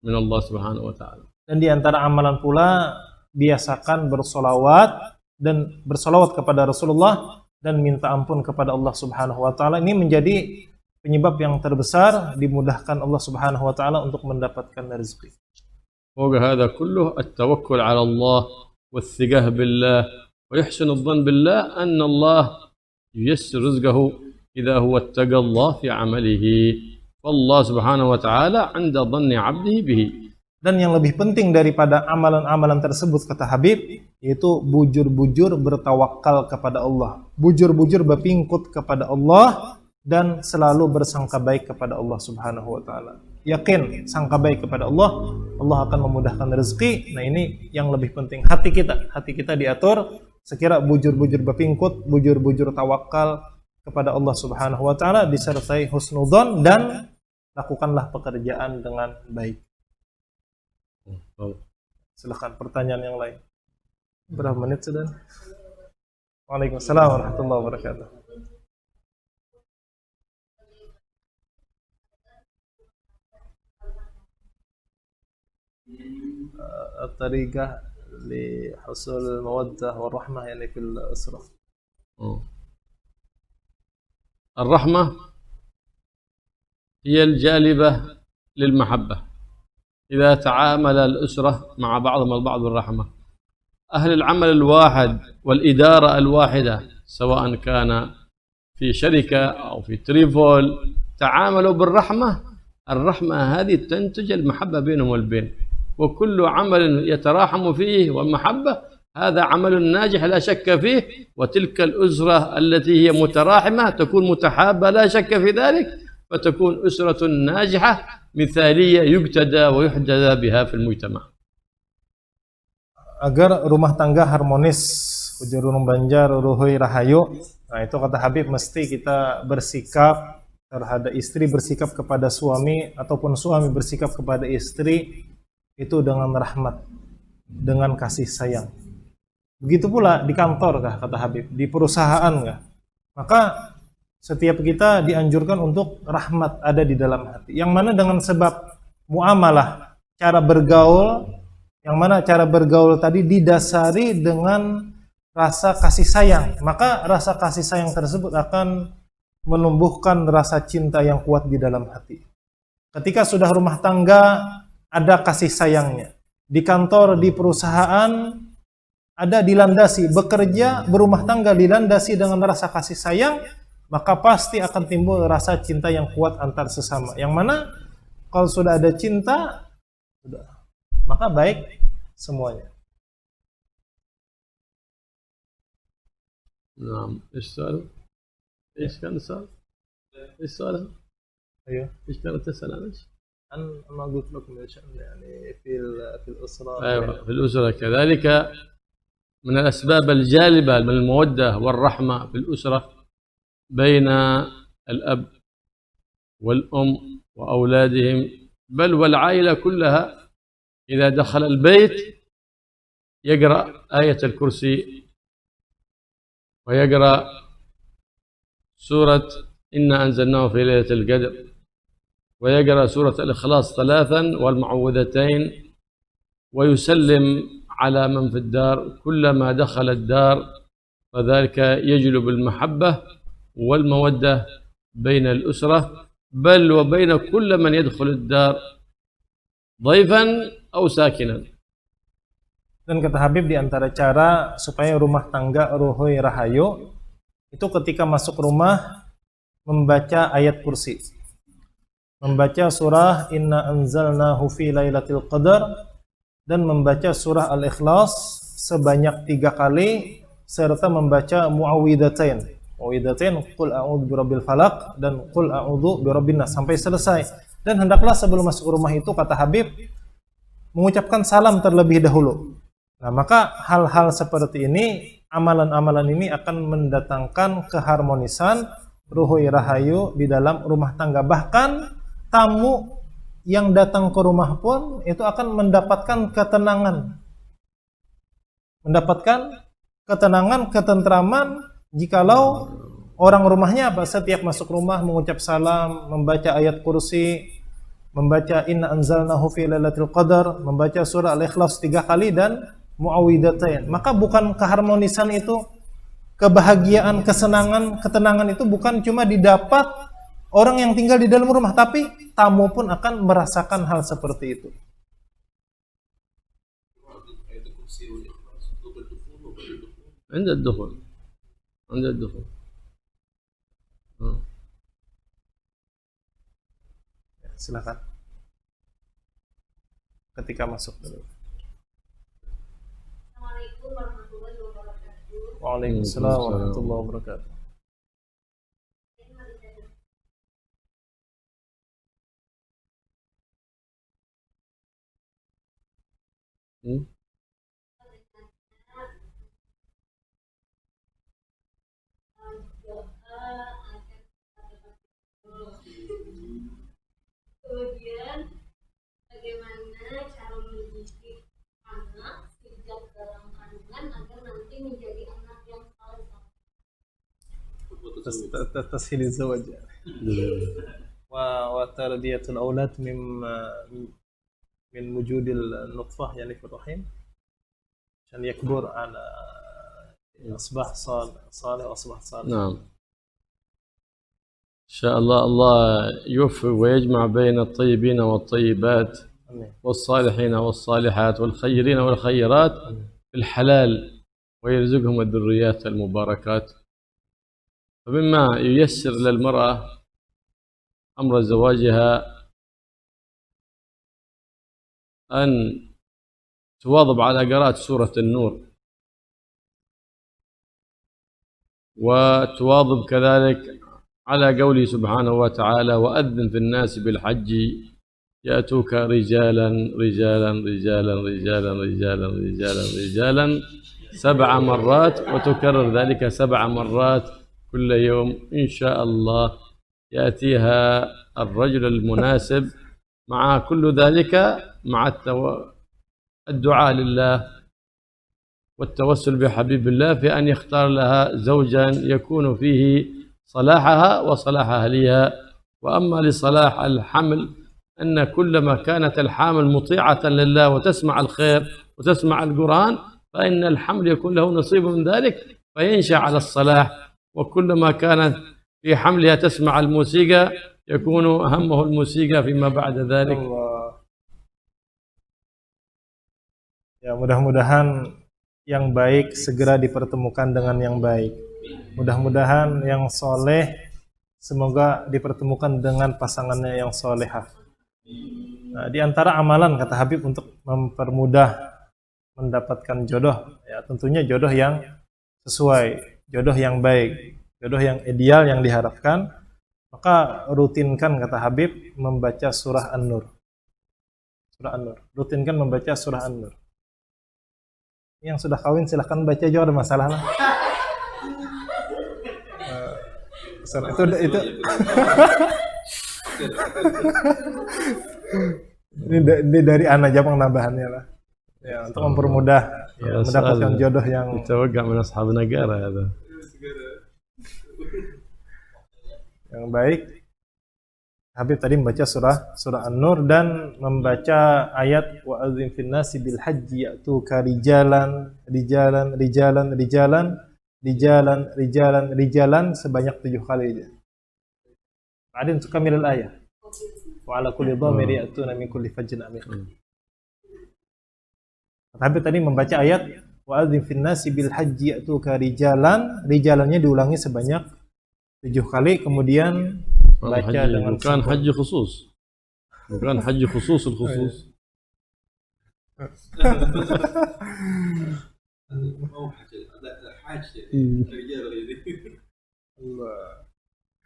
من الله سبحانه وتعالى. Dan di antara amalan pula biasakan bersolawat dan bersolawat kepada Rasulullah dan minta ampun kepada Allah Subhanahu wa taala. Ini menjadi penyebab yang terbesar dimudahkan Allah Subhanahu wa taala untuk mendapatkan rezeki. فوق هذا كله التوكل على الله والثقة بالله ويحسن الظن بالله أن الله ييسر رزقه إذا هو اتقى الله في عمله فالله سبحانه وتعالى عند ظن عبده به. Dan yang lebih penting daripada amalan-amalan tersebut kata Habib, yaitu bujur-bujur bertawakal kepada Allah, bujur-bujur berpingkut kepada Allah, dan selalu bersangka baik kepada Allah Subhanahu wa taala. Yakin, sangka baik kepada Allah, Allah akan memudahkan rezeki. Nah, ini yang lebih penting, hati kita diatur sekira bujur-bujur berpingkut, bujur-bujur tawakal kepada Allah Subhanahu wa taala disertai husnudzon, dan lakukanlah pekerjaan dengan baik. Silakan pertanyaan yang lain. Berapa menit sudah? Waalaikumsalam warahmatullahi wabarakatuh. الطريقة لحصول المودة والرحمة يعني في الأسرة. الرحمة هي الجالبة للمحبة إذا تعامل الأسرة مع بعضهم البعض بالرحمة. أهل العمل الواحد والإدارة الواحدة سواء كان في شركة أو في تريفول تعاملوا بالرحمة، الرحمة هذه تنتج المحبة بينهم والبين، وكل عمل يتراحم فيه والمحبة هذا عمل ناجح لا شك فيه، وتلك الأسرة التي هي متراحمة تكون متحابة لا شك في ذلك، فتكون أسرة ناجحة مثالية يقتدى ويحتذى بها في المجتمع. Agar rumah tangga harmonis, ujurun banjar ruhui rahayu. Nah, itu kata Habib, mesti kita bersikap terhadap istri, bersikap kepada suami, ataupun suami bersikap kepada istri itu dengan rahmat, dengan kasih sayang. Begitu pula di kantor kah, kata Habib, di perusahaan kah. Maka setiap kita dianjurkan untuk rahmat ada di dalam hati. Yang mana dengan sebab muamalah, cara bergaul, yang mana cara bergaul tadi didasari dengan rasa kasih sayang. Maka rasa kasih sayang tersebut akan menumbuhkan rasa cinta yang kuat di dalam hati. Ketika sudah rumah tangga ada kasih sayangnya, di kantor, di perusahaan ada dilandasi, bekerja, berumah tangga dilandasi dengan rasa kasih sayang, maka pasti akan timbul rasa cinta yang kuat antar sesama. Yang mana kalau sudah ada cinta, maka baik semuanya. نعم. ايش السؤال؟ ايش كان السؤال؟ ايش السؤال؟ ايوه ايش كانت تسأل عن ايش؟ أنا قلت لكم يعني في الأسرة. أيوة، في الأسرة كذلك من الأسباب الجالبة من المودة والرحمة في الأسرة بين الأب والأم وأولادهم بل والعائلة كلها، إذا دخل البيت يقرأ آية الكرسي ويقرأ سورة إنا أنزلناه في ليلة القدر ويقرأ سورة الإخلاص 3 والمعوذتين ويسلم على من في الدار كلما دخل الدار، فذلك يجلب المحبة والمودة بين الأسرة بل وبين كل من يدخل الدار ضيفا أو ساكنا. Dan kata Habib, di antara cara supaya rumah tangga ruhui rahayu itu ketika masuk rumah membaca ayat kursi, membaca surah Inna anzalnahu fi lailatul qadar, dan membaca surah Al-Ikhlas sebanyak 3 kali, serta membaca muawwidzatain. Muawwidzatain, qul a'udzu birabbil falaq dan qul a'udzu birabbin nas, sampai selesai. Dan hendaklah sebelum masuk rumah itu, kata Habib, mengucapkan salam terlebih dahulu. Nah, maka hal-hal seperti ini, amalan-amalan ini akan mendatangkan keharmonisan ruhui rahayu di dalam rumah tangga. Bahkan tamu yang datang ke rumah pun itu akan mendapatkan ketenangan. Mendapatkan ketenangan, ketentraman jikalau orang rumahnya apa? Setiap masuk rumah mengucap salam, membaca ayat kursi, membaca Inna anzalnahu fi lailatul qadar, membaca surah Al-Ikhlas 3 kali dan muawwidzatain. Maka bukan keharmonisan itu kebahagiaan, kesenangan, ketenangan itu bukan cuma didapat orang yang tinggal di dalam rumah, tapi tamu pun akan merasakan hal seperti itu. عند الدخول عند الدخول Silakan. Ketika masuk dulu. Assalamualaikum warahmatullahi wabarakatuh. Waalaikumsalam warahmatullahi wabarakatuh. Kemudian bagaimana cara mendidik anak sejak dalam kandungan agar nanti menjadi anak yang saleh. تسهيل الزواج وتربية الأولاد من وجود النطفة يعني في الرحم عشان يكبر على أصبح صالح وأصبح صالح. نعم إن شاء الله الله يوفق ويجمع بين الطيبين والطيبات والصالحين والصالحات والخيرين والخيرات في الحلال ويرزقهم الذريات المباركات. فمما ييسر للمرأة أمر زواجها أن تواظب على قراءة سورة النور، وتواظب كذلك على قوله سبحانه وتعالى: وأذن في الناس بالحج يأتوك رجالا رجالا رجالا رجالا رجالا رجالا رجالا 7 مرات، وتكرر ذلك 7 مرات كل يوم. إن شاء الله يأتيها الرجل المناسب، مع كل ذلك مع الدعاء لله والتوسل بحبيب الله في أن يختار لها زوجا يكون فيه صلاحها وصلاح أهلها. وأما لصلاح الحمل، أن كلما كانت الحامل مطيعة لله وتسمع الخير وتسمع القرآن فإن الحمل يكون له نصيب من ذلك فينشأ على الصلاح. وكلما كانت في حملها تسمع الموسيقى يكون همه الموسيقى فيما بعد ذلك. Ya, mudah-mudahan yang baik segera dipertemukan dengan yang baik. Mudah-mudahan yang soleh semoga dipertemukan dengan pasangannya yang solehah. Nah, di antara amalan kata Habib untuk mempermudah mendapatkan jodoh, ya tentunya jodoh yang sesuai, jodoh yang baik, jodoh yang ideal yang diharapkan, maka rutinkan kata Habib membaca surah An-Nur. Surah An-Nur. Rutinkan membaca surah An-Nur. Yang sudah kawin silahkan baca juga, ada masalah lah. Itu ini dari anak Japang nambahannya lah. Ya, untuk mempermudah ya, mendapatkan jodoh yang يتوقع من أصحاب نجارة هذا yang baik. Habib tadi membaca surah An-Nur dan membaca ayat wa adzim fin nasi bil hajji ya'tuka rijalan rijalan rijalan rijalan rijalan rijalan rijalan sebanyak 7 kali aja. Adin tukamil al-ayah. Wa ala kulli dhamir ya'tuna min kulli fajjin amiq. Habib tadi membaca ayat wa adzim fin nasi bil hajji ya'tuka rijalan, rijalannya diulangi sebanyak 7 kali, kemudian baca dengan bukan haji khusus, bukan haji khusus الخصوص.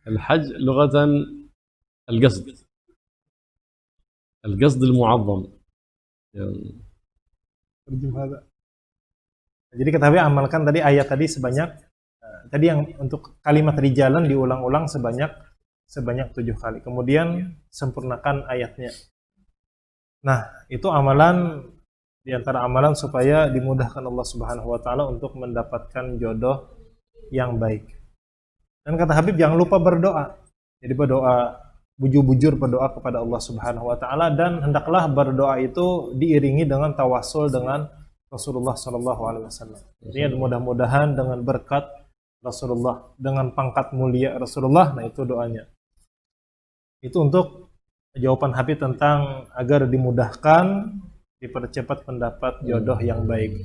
الحج لغة القصد، القصد المعظم. Jadi kata Habib amalkan tadi ayat tadi sebanyak tadi yang untuk kalimat rijalan diulang-ulang sebanyak 7 kali. Kemudian sempurnakan ayatnya. Nah, itu amalan di antara amalan supaya dimudahkan Allah Subhanahu wa taala untuk mendapatkan jodoh yang baik. Dan kata Habib jangan lupa berdoa. Jadi berdoa, bujur-bujur berdoa kepada Allah Subhanahu wa taala, dan hendaklah berdoa itu diiringi dengan tawasul dengan Rasulullah sallallahu alaihi wasallam. Jadi mudah-mudahan dengan berkat Rasulullah, dengan pangkat mulia Rasulullah. Nah, itu doanya. Itu untuk jawaban Habib tentang agar dimudahkan, dipercepat pendapat jodoh yang baik.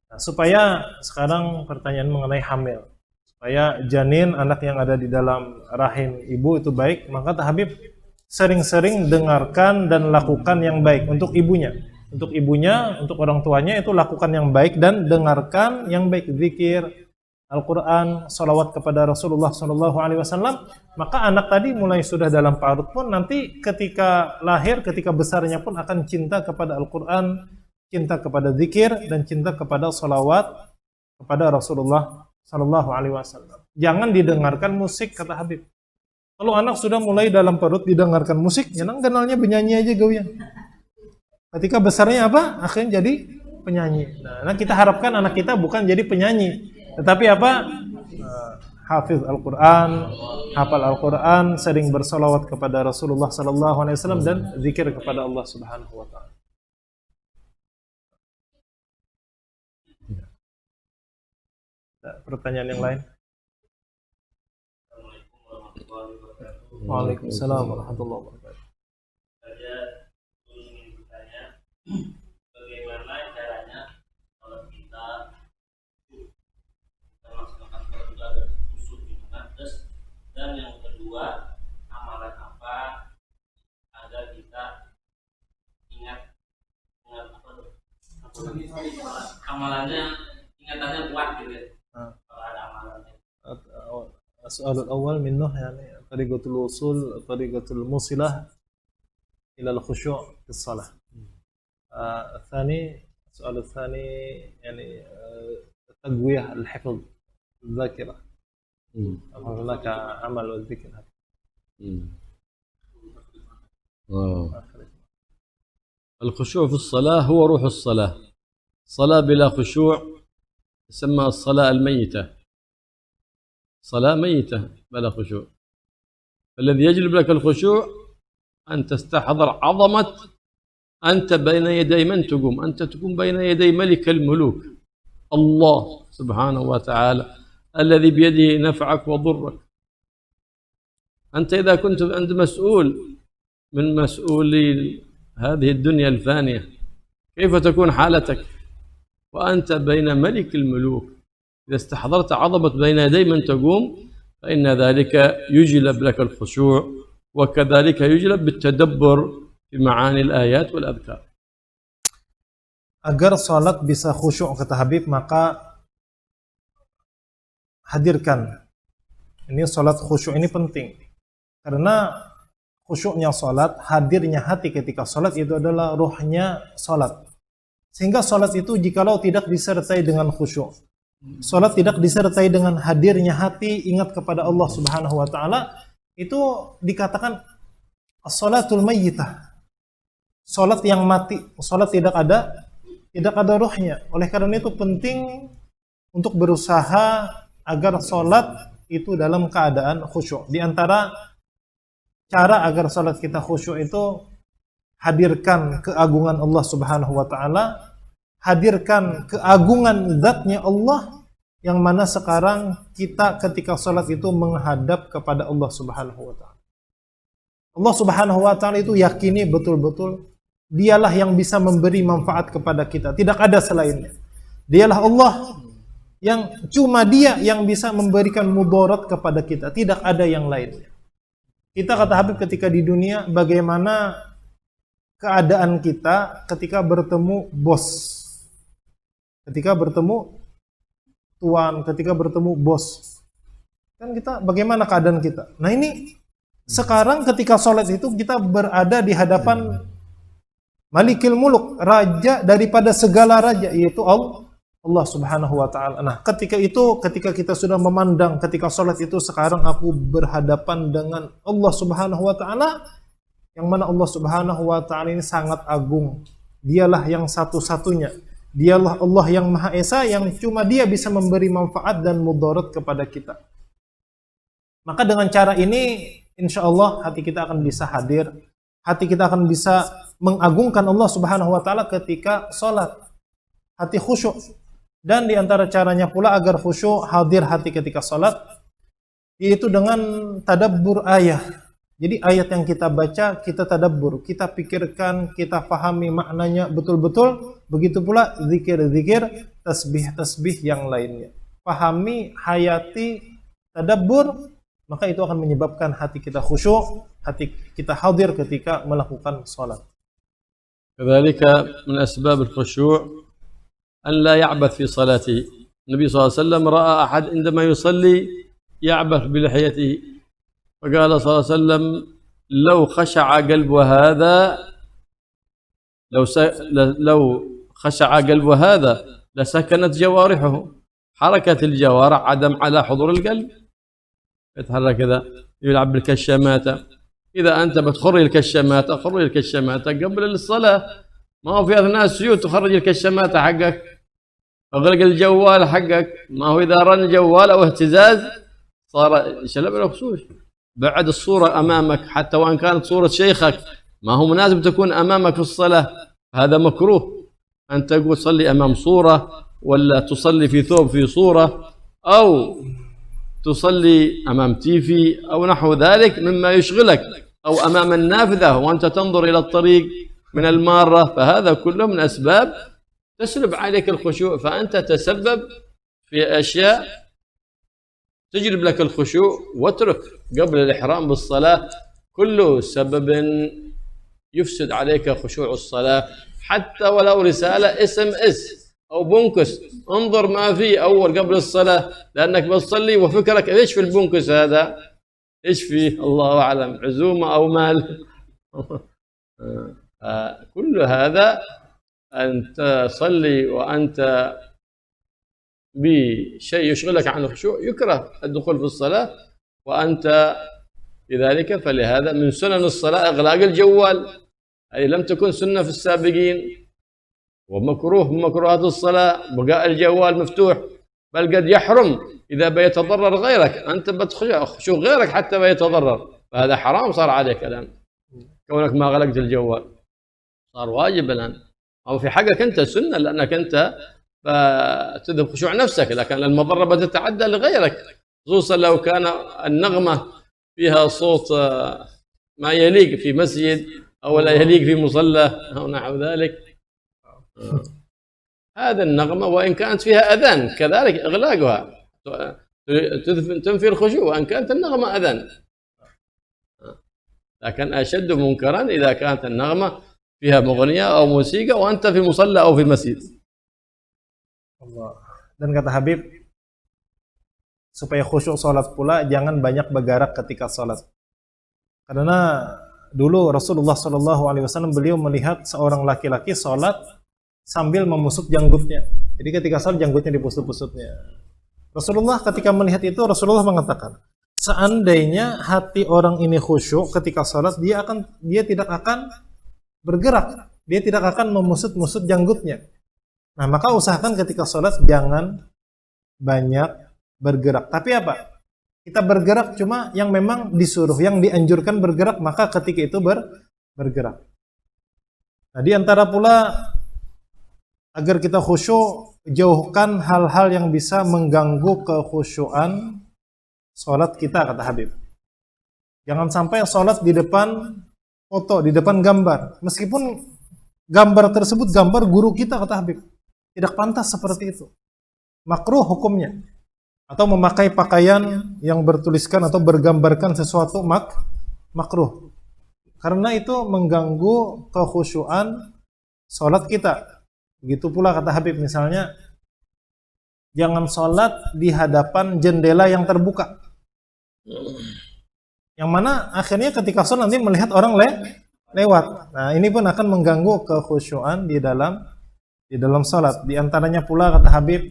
Nah, supaya sekarang pertanyaan mengenai hamil, supaya janin anak yang ada di dalam rahim ibu itu baik, maka kata Habib sering-sering dengarkan dan lakukan yang baik untuk ibunya. Untuk ibunya, untuk orang tuanya itu lakukan yang baik dan dengarkan yang baik, zikir, Al-Quran, salawat kepada Rasulullah SAW. Maka anak tadi mulai sudah dalam parut pun nanti ketika lahir, ketika besarnya pun akan cinta kepada Al-Quran, cinta kepada zikir, dan cinta kepada salawat kepada Rasulullah SAW. Jangan didengarkan musik, kata Habib. Kalau anak sudah mulai dalam perut didengarkan musik, jangan kenalnya penyanyi aja gawian. Ketika besarnya apa? Akhirnya jadi penyanyi. Nah, kita harapkan anak kita bukan jadi penyanyi, tetapi apa? Hafiz Al-Quran, hafal Al-Quran, sering bersalawat kepada Rasulullah SAW dan zikir kepada Allah Subhanahu Wa Taala. Pertanyaan yang lain? Waalaikumsalam warahmatullahi wabarakatuh. Saya ingin bertanya, bagaimana caranya kalau kita melaksanakan sholat itu agar khusyuk gimana? Terus, dan yang kedua, amalan apa agar kita ingat apa tuh? Amalannya ingatannya kuat gitu. Kalau ada amalannya. السؤال الأول منه يعني طريقة الوصول طريقة الموصلة إلى الخشوع في الصلاة. السؤال الثاني يعني تقوية الحفظ الذاكرة. هناك عمل والذكر. الخشوع في الصلاة هو روح الصلاة. صلاة بلا خشوع تسمى الصلاة الميتة، صلاة ميتة بلا خشوع. فالذي يجلب لك الخشوع أن تستحضر عظمة أنت بين يدي من تقوم. أنت تقوم بين يدي ملك الملوك الله سبحانه وتعالى الذي بيده نفعك وضرك. أنت إذا كنت أنت مسؤول من مسؤولي هذه الدنيا الفانية، كيف تكون حالتك وأنت بين ملك الملوك؟ إذا استحضرت عظمة بين يدي من تقوم فإن ذلك يجلب لك الخشوع، وكذلك يجلب بالتدبر في معاني الآيات والأذكار. Agar salat bisa khusyuk, kata Habib, maka hadirkan. Ini salat khusyuk ini penting. Karena khusyuknya salat, hadirnya hati ketika salat itu adalah ruhnya salat. Sehingga salat itu jikalau tidak disertai dengan khusyuk, salat tidak disertai dengan hadirnya hati ingat kepada Allah Subhanahu wa taala, itu dikatakan as-salatul mayyitah. Salat yang mati, salat tidak ada ruhnya. Oleh karena itu penting untuk berusaha agar salat itu dalam keadaan khusyuk. Di antara cara agar salat kita khusyuk itu hadirkan keagungan Allah Subhanahu wa taala, hadirkan keagungan zatnya Allah, yang mana sekarang kita ketika salat itu menghadap kepada Allah Subhanahu wa taala. Allah Subhanahu wa taala itu yakini betul-betul dialah yang bisa memberi manfaat kepada kita, tidak ada selainnya. Dialah Allah yang cuma dia yang bisa memberikan mudarat kepada kita, tidak ada yang lainnya. Kita, kata Habib, ketika di dunia bagaimana keadaan kita ketika bertemu bos, ketika bertemu tuan, ketika bertemu bos, kan kita bagaimana keadaan kita? Nah ini sekarang ketika sholat itu kita berada di hadapan Malikil Muluk, raja daripada segala raja, yaitu Allah Subhanahu wa taala. Nah, ketika kita sudah memandang ketika sholat itu sekarang aku berhadapan dengan Allah Subhanahu wa taala, yang mana Allah Subhanahu wa taala ini sangat agung. Dialah yang satu-satunya. Dialah Allah yang Maha Esa, yang cuma Dia bisa memberi manfaat dan mudarat kepada kita. Maka dengan cara ini insya Allah hati kita akan bisa hadir, hati kita akan bisa mengagungkan Allah Subhanahu wa taala ketika sholat. Hati khusyuk. Dan di antara caranya pula agar khusyuk hadir hati ketika salat, yaitu dengan tadabbur ayat. Jadi ayat yang kita baca, kita tadabbur, kita pikirkan, kita pahami maknanya betul-betul. Begitu pula zikir-zikir, tasbih-tasbih yang lainnya. Pahami, hayati, tadabbur, maka itu akan menyebabkan hati kita khusyuk, hati kita hadir ketika melakukan salat. كذلك من أسباب الخشوع أن لا يعبث في صلاته. النبي صلى الله عليه وسلم رأى أحد عندما يصلي يعبث بلحيته، فقال صلى الله عليه وسلم لو خشع قلب هذا لو خشع قلب هذا لسكنت جوارحه. حركة الجوارح عدم على حضور القلب، يتحرك كذا، يلعب بالكشامات. إذا أنت بتخرج الكشامات خرج الكشامات قبل الصلاة، ما هو في أثناء السجود تخرج الكشامات حقك، اغلق الجوال حقك، ما هو إذا رن الجوال أو اهتزاز صار شلب الخشوع. بعد الصورة أمامك حتى وإن كانت صورة شيخك، ما هو مناسب تكون أمامك في الصلاة، هذا مكروه. أن تقول تصلي أمام صورة، ولا تصلي في ثوب في صورة، أو تصلي أمام تيفي أو نحو ذلك مما يشغلك، أو أمام النافذة وأنت تنظر إلى الطريق من المارة، فهذا كله من أسباب تسلب عليك الخشوع. فأنت تسبب في أشياء تجلب لك الخشوع، واترك قبل الإحرام بالصلاة كله سبب يفسد عليك خشوع الصلاة. حتى ولو رسالة SMS أو بنكس، انظر ما فيه أول قبل الصلاة، لأنك بتصلي وفكرك إيش في البنكس هذا، إيش فيه الله أعلم، عزومة أو مال. كل هذا أن تصلي وأنت بشيء يشغلك عن الخشوع يكره الدخول في الصلاة وأنت بذلك. فلهذا من سنن الصلاة إغلاق الجوال، أي لم تكن سنة في السابقين، ومكروه من مكروهات الصلاة بقاء الجوال مفتوح، بل قد يحرم إذا بيتضرر غيرك، أنت بتخشوع غيرك حتى بيتضرر، فهذا حرام صار عليك الآن كونك ما غلقت الجوال، صار واجب الآن، أو في حقك أنت سنة لأنك أنت فتذهب خشوع نفسك، لكن المضرة بتتعدى لغيرك، خصوصا لو كان النغمة فيها صوت ما يليق في مسجد أو لا يليق في مصلى أو نحو ذلك. هذا النغمة وإن كانت فيها أذان كذلك إغلاقها تنفي الخشوع وإن كانت النغمة أذان، لكن أشد منكرا إذا كانت النغمة فيها مغنية أو موسيقى وأنت في مصلى أو في مسجد. Allah. Dan kata Habib, supaya khusyuk sholat pula jangan banyak bergerak ketika sholat. Karena dulu Rasulullah SAW beliau melihat seorang laki-laki sholat sambil memusut janggutnya. Jadi ketika sholat janggutnya dipusut-pusutnya. Rasulullah ketika melihat itu, Rasulullah mengatakan, seandainya hati orang ini khusyuk ketika sholat, dia tidak akan bergerak, dia tidak akan memusut-musut janggutnya. Nah, maka usahakan ketika sholat jangan banyak bergerak. Tapi apa? Kita bergerak cuma yang memang disuruh, yang dianjurkan bergerak, maka ketika itu bergerak. Nah, di antara pula agar kita khusyuk, jauhkan hal-hal yang bisa mengganggu kekhusyuan sholat kita, kata Habib. Jangan sampai sholat di depan foto, di depan gambar. Meskipun gambar tersebut gambar guru kita, kata Habib. Tidak pantas seperti itu. Makruh hukumnya. Atau memakai pakaian yang bertuliskan atau bergambarkan sesuatu makruh. Karena itu mengganggu kekhusyuan sholat kita. Begitu pula kata Habib, misalnya jangan sholat di hadapan jendela yang terbuka. Yang mana akhirnya ketika sholat nanti melihat orang lewat. Nah, ini pun akan mengganggu kekhusyuan di dalam sholat. Di antaranya pula kata Habib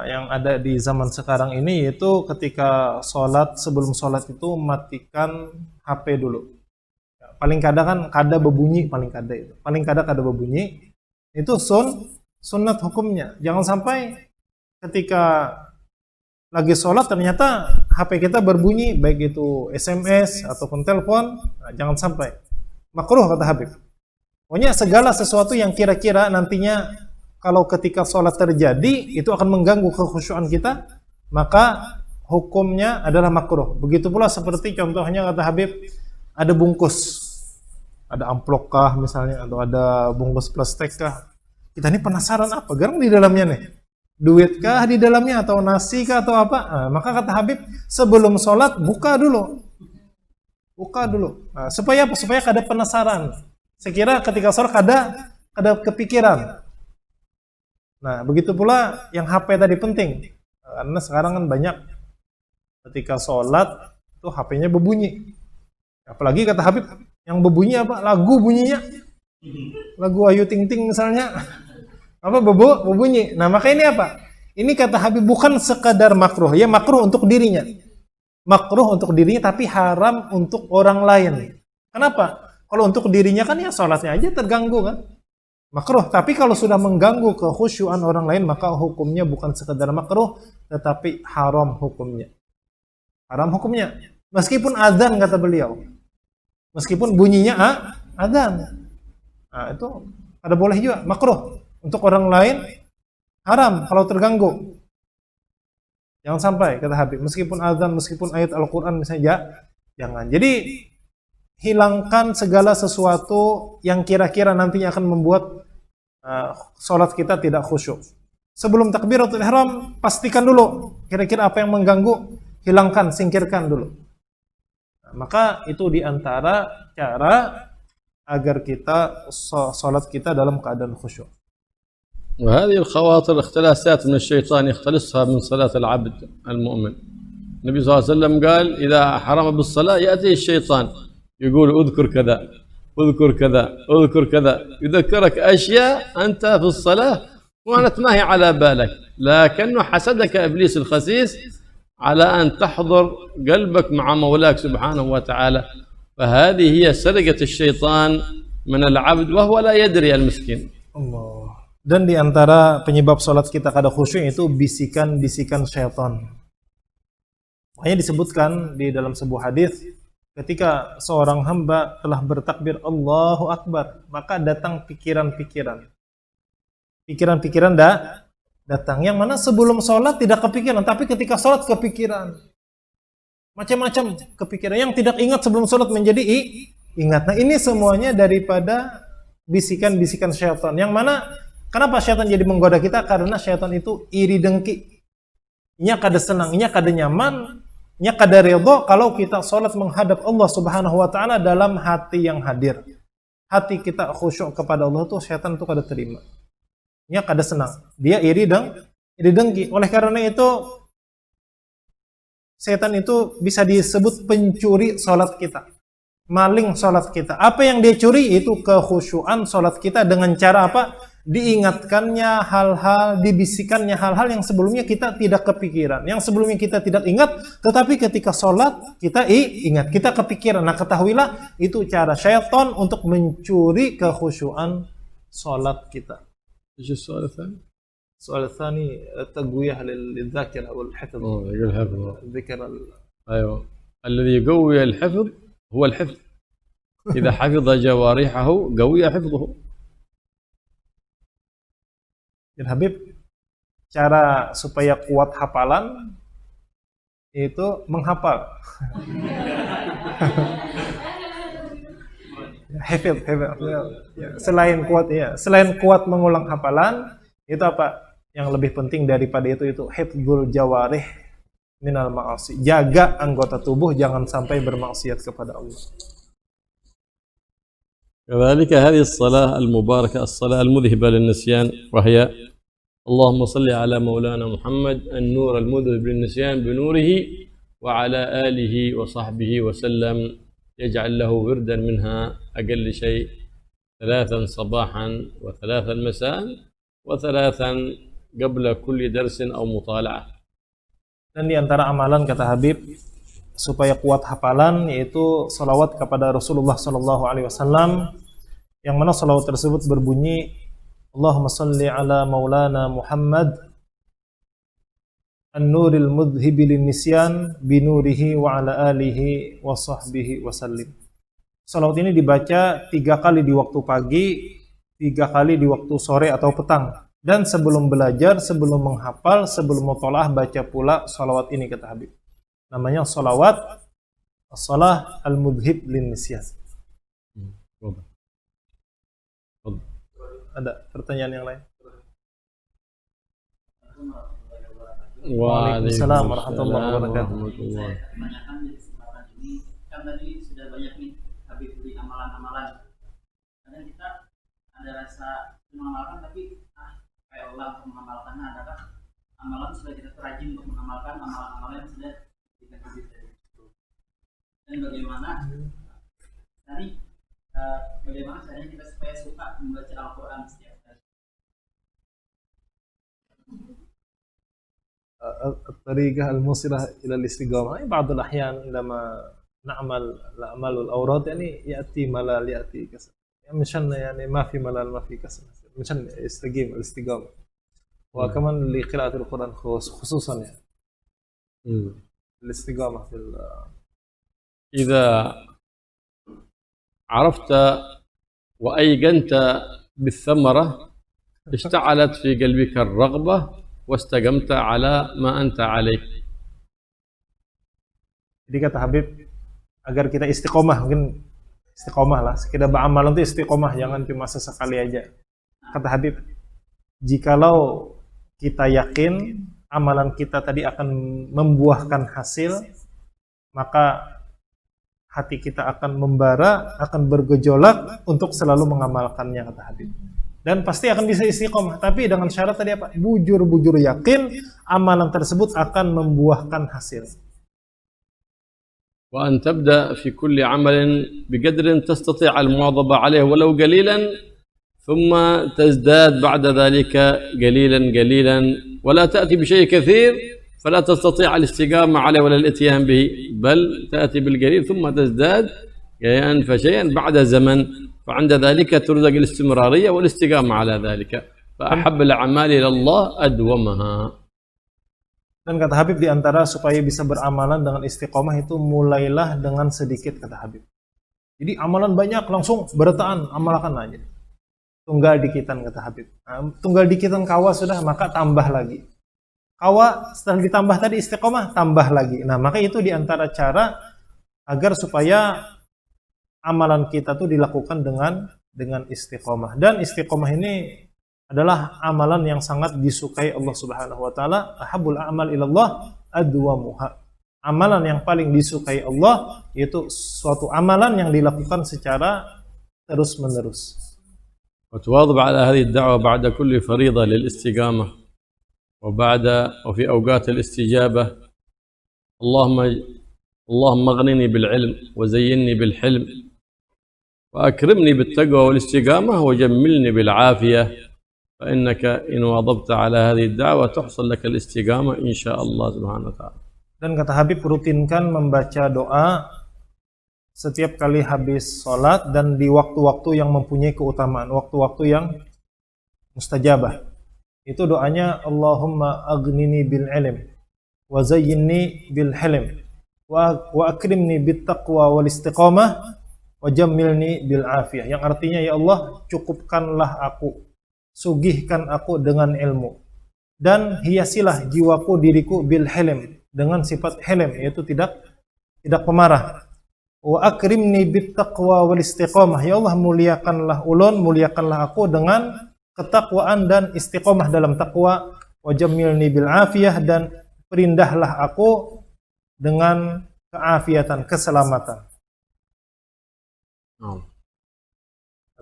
yang ada di zaman sekarang ini, yaitu ketika sholat, sebelum sholat itu matikan HP dulu. Paling kadang kan kada berbunyi, paling kada berbunyi. Itu sunnat hukumnya. Jangan sampai ketika lagi sholat ternyata HP kita berbunyi, baik itu SMS ataupun telepon. Nah, jangan sampai. Makruh kata Habib. Pokoknya segala sesuatu yang kira-kira nantinya kalau ketika sholat terjadi itu akan mengganggu kekhusyuan kita, maka hukumnya adalah makruh. Begitu pula seperti contohnya kata Habib, ada bungkus, ada amplop kah misalnya, atau ada bungkus plastik kah. Kita ini penasaran apa garang di dalamnya nih? Duit kah di dalamnya atau nasi kah atau apa? Nah, maka kata Habib, sebelum sholat buka dulu. Buka dulu. Nah, supaya apa? Supaya kada penasaran. Sekira ketika sholat kada kepikiran. Nah, begitu pula yang HP tadi penting. Karena sekarang kan banyak ketika sholat itu HP-nya berbunyi. Apalagi kata Habib, yang berbunyi apa? Lagu bunyinya. Lagu Ayu Ting Ting misalnya. Apa berbunyi. Nah, maka ini apa? Ini kata Habib bukan sekadar makruh. Ya makruh untuk dirinya. Makruh untuk dirinya tapi haram untuk orang lain. Kenapa? Kalau untuk dirinya kan ya sholatnya aja terganggu kan. Makruh. Tapi kalau sudah mengganggu kekhusyuan orang lain maka hukumnya bukan sekadar makruh tetapi haram hukumnya. Haram hukumnya. Meskipun azan kata beliau. Meskipun bunyinya azan. Nah, itu ada boleh juga makruh. Untuk orang lain haram kalau terganggu. Jangan sampai kata Habib, meskipun azan, meskipun ayat Al-Qur'an misalnya, jangan. Jadi hilangkan segala sesuatu yang kira-kira nantinya akan membuat sholat kita tidak khusyuk. Sebelum takbiratul ihram, pastikan dulu kira-kira apa yang mengganggu, hilangkan, singkirkan dulu. Nah, maka itu diantara cara agar kita sholat kita dalam keadaan khusyuk. وهذه الخواطر اختلاسات من الشيطان يختلسها من صلاة العبد المؤمن. النبي صلى الله عليه وسلم قال إذا حرم بالصلاة يأتي الشيطان يقول اذكر كذا اذكر كذا اذكر كذا، يذكرك أشياء أنت في الصلاة وأنت ما هي على بالك، لكنه حسدك إبليس الخسيس على أن تحضر قلبك مع مولاك سبحانه وتعالى، فهذه هي سرقة الشيطان من العبد وهو لا يدري المسكين. Allah. Dan di antara penyebab sholat kita kada khusyuk itu bisikan-bisikan syaitan. Makanya disebutkan di dalam sebuah hadis, ketika seorang hamba telah bertakbir Allahu Akbar, maka datang pikiran-pikiran. Pikiran-pikiran datang. Yang mana sebelum sholat tidak kepikiran, tapi ketika sholat kepikiran. Macam-macam kepikiran. Yang tidak ingat sebelum sholat menjadi ingat. Nah ini semuanya daripada bisikan-bisikan syaitan. Yang mana kenapa syaitan jadi menggoda kita? Karena syaitan itu iri dengki. Nya kada senang, nya kada nyaman, nya kada ridho kalau kita sholat menghadap Allah Subhanahu wa taala dalam hati yang hadir. Hati kita khusyuk kepada Allah tuh syaitan tuh kada terima. Nya kada senang. Dia iri dengki. Oleh karena itu syaitan itu bisa disebut pencuri sholat kita. Maling sholat kita. Apa yang dia curi itu kekhusyuan sholat kita dengan cara apa? Diingatkannya hal-hal, dibisikannya hal-hal yang sebelumnya kita tidak kepikiran, yang sebelumnya kita tidak ingat, tetapi ketika sholat kita ingat, kita kepikiran. Nah ketahuilah itu cara syaitan untuk mencuri kekhusyuan sholat kita. ايش السؤال الثاني؟ السؤال الثاني التقوية للذاكرة أو الحفظ. يقول الحفظ. الذكر ايوه الذي يقوي الحفظ هو الحفظ. إذا حفظ جوارحه قوي حفظه. Dan Habib, cara supaya kuat hafalan itu menghafal. Hafid. Ya, selain kuat mengulang hafalan, itu apa? Yang lebih penting daripada itu hifdzul jawarih minal ma'asi. Jaga anggota tubuh jangan sampai bermaksiat kepada Allah. كذلك هذه الصلاة المباركة الصلاة المذهبة للنسيان وهي اللهم صل على مولانا محمد النور المذهب للنسيان بنوره وعلى آله وصحبه وسلم يجعل له وردا منها أقل شيء 3 صباحا و3 مساء و3 قبل كل درس أو مطالعة. Dan di antara amalan kata Habib supaya kuat hafalan yaitu salawat kepada Rasulullah SAW, yang mana salawat tersebut berbunyi Allahumma salli ala maulana Muhammad an-nuril mudhibi lin-nisyan binurihi wa ala alihi wa sahbihi wa sallim. Salawat ini dibaca 3 kali di waktu pagi, 3 kali di waktu sore atau petang. Dan sebelum belajar, sebelum menghafal, sebelum mutolaah, baca pula salawat ini, kata Habib. Namanya salawat as-salah al-mudhib lin nisyan. Ada pertanyaan yang lain? Waalaikumsalam warahmatullahi wabarakatuh. Saya tanyakan di kesempatan ini, kan tadi sudah banyak nih Habib beri amalan-amalan. Kadang kita ada rasa mengamalkan tapi kayak ulang untuk mengamalkannya, adakah amalan sudah kita rajin untuk mengamalkan amalan-amalan yang sudah kita Habib tadi. Dan bagaimana tadi bagaimana caranya kita supaya suka membaca Al-Quran setiap hari? الطريقة الموصلة إلى الاستقامة بعض الأحيان عندما نعمل الأعمال والأوراد يعني يأتي ملل، يأتي كسل، يعني مشان يعني ما في ملل ما في كسل، مشان يستقيم الاستقامة. وكمان لقراءة القرآن خصوصا يعني الاستقامة في إذا عرفت وأيقنت بالثمرة اشتعلت في قلبك الرغبة واستقمت على ما أنت عليه. Jadi kata Habib, agar kita istiqomah, mungkin istiqomah lah, kita beramal itu istiqomah, jangan cuma sesekali aja. Kata Habib, jikalau kita yakin amalan kita tadi akan membuahkan hasil, maka hati kita akan membara, akan bergejolak untuk selalu mengamalkannya, kata Habib. Dan pasti akan bisa istiqomah, tapi dengan syarat tadi apa? Bujur-bujur yakin amalan tersebut akan membuahkan hasil. وأن تبدأ في كل عمل بقدر تستطيع المواظبة عليه ولو قليلا، ثم تزداد بعد ذلك قليلا قليلا، ولا تأتي بشيء كثير فلا تستطيع الاستقامة عليه ولا الاتيان به، بل تأتي بالقليل ثم تزداد شيئا فشيئا بعد زمن، فعند ذلك ترزق الاستمرارية والاستقامة على ذلك. فأحب الأعمال إلى الله أدومها. Dan kata Habib, di antara supaya bisa beramalan dengan istiqomah itu mulailah dengan sedikit, kata Habib. Jadi amalan banyak langsung bertaan, amalkan aja. Tunggal dikitan, kata Habib. Nah, tunggal dikitan kawa sudah, maka tambah lagi. Kawa setelah ditambah tadi istiqomah, tambah lagi. Nah, maka itu di antara cara agar supaya amalan kita tuh dilakukan dengan istiqomah. Dan istiqomah ini adalah amalan yang sangat disukai Allah Subhanahu wa taala. Ahabbul a'mal ilallah adwamuha. Amalan yang paling disukai Allah yaitu suatu amalan yang dilakukan secara terus-menerus. وتواظب على هذه الدعوة بعد كل فريضة للاستقامة وفي أوقات الاستجابة. اللهم اغنني بالعلم وزينني بالحلم وأكرمني بالتقوى والاستقامة وجملني بالعافية، فإنك إن واظبت على هذه الدعوة تحصل لك الاستقامة إن شاء الله سبحانه وتعالى. Dan kata Habib, rutinkan membaca doa setiap kali habis sholat dan di waktu-waktu yang mempunyai keutamaan, waktu-waktu yang mustajabah. Itu doanya, Allahumma aghnini bil ilm wa zayyinni bil hilm wa akrimni bit taqwa wal istiqamah wa jammilni bil afiyah. Yang artinya, ya Allah, cukupkanlah aku, sugihkan aku dengan ilmu, dan hiasilah jiwaku, diriku bil hilm, dengan sifat hilm, yaitu tidak pemarah. Wa akrimni bit taqwa wal istiqamah. Ya Allah, muliakanlah ulun, muliakanlah aku dengan ketakwaan dan istiqamah dalam takwa. Wa jammilni bil afiyah, dan perindahlah aku dengan keafiatan, keselamatan.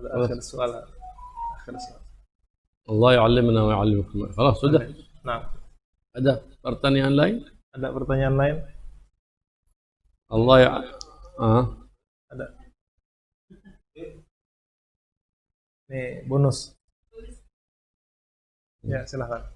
Akhir soal. Allah يعلمنا ويعلمكم. خلاص sudah. Nah, Ada pertanyaan lain? ada pertanyaan lain? Allah ya. Ada. Nih, bonus. Ya, silahkan.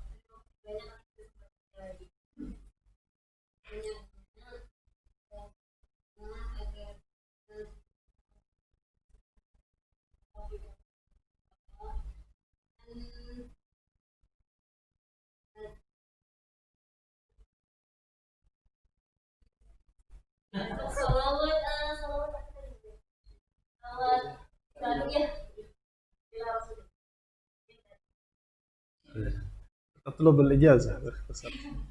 تطلب الإجازة.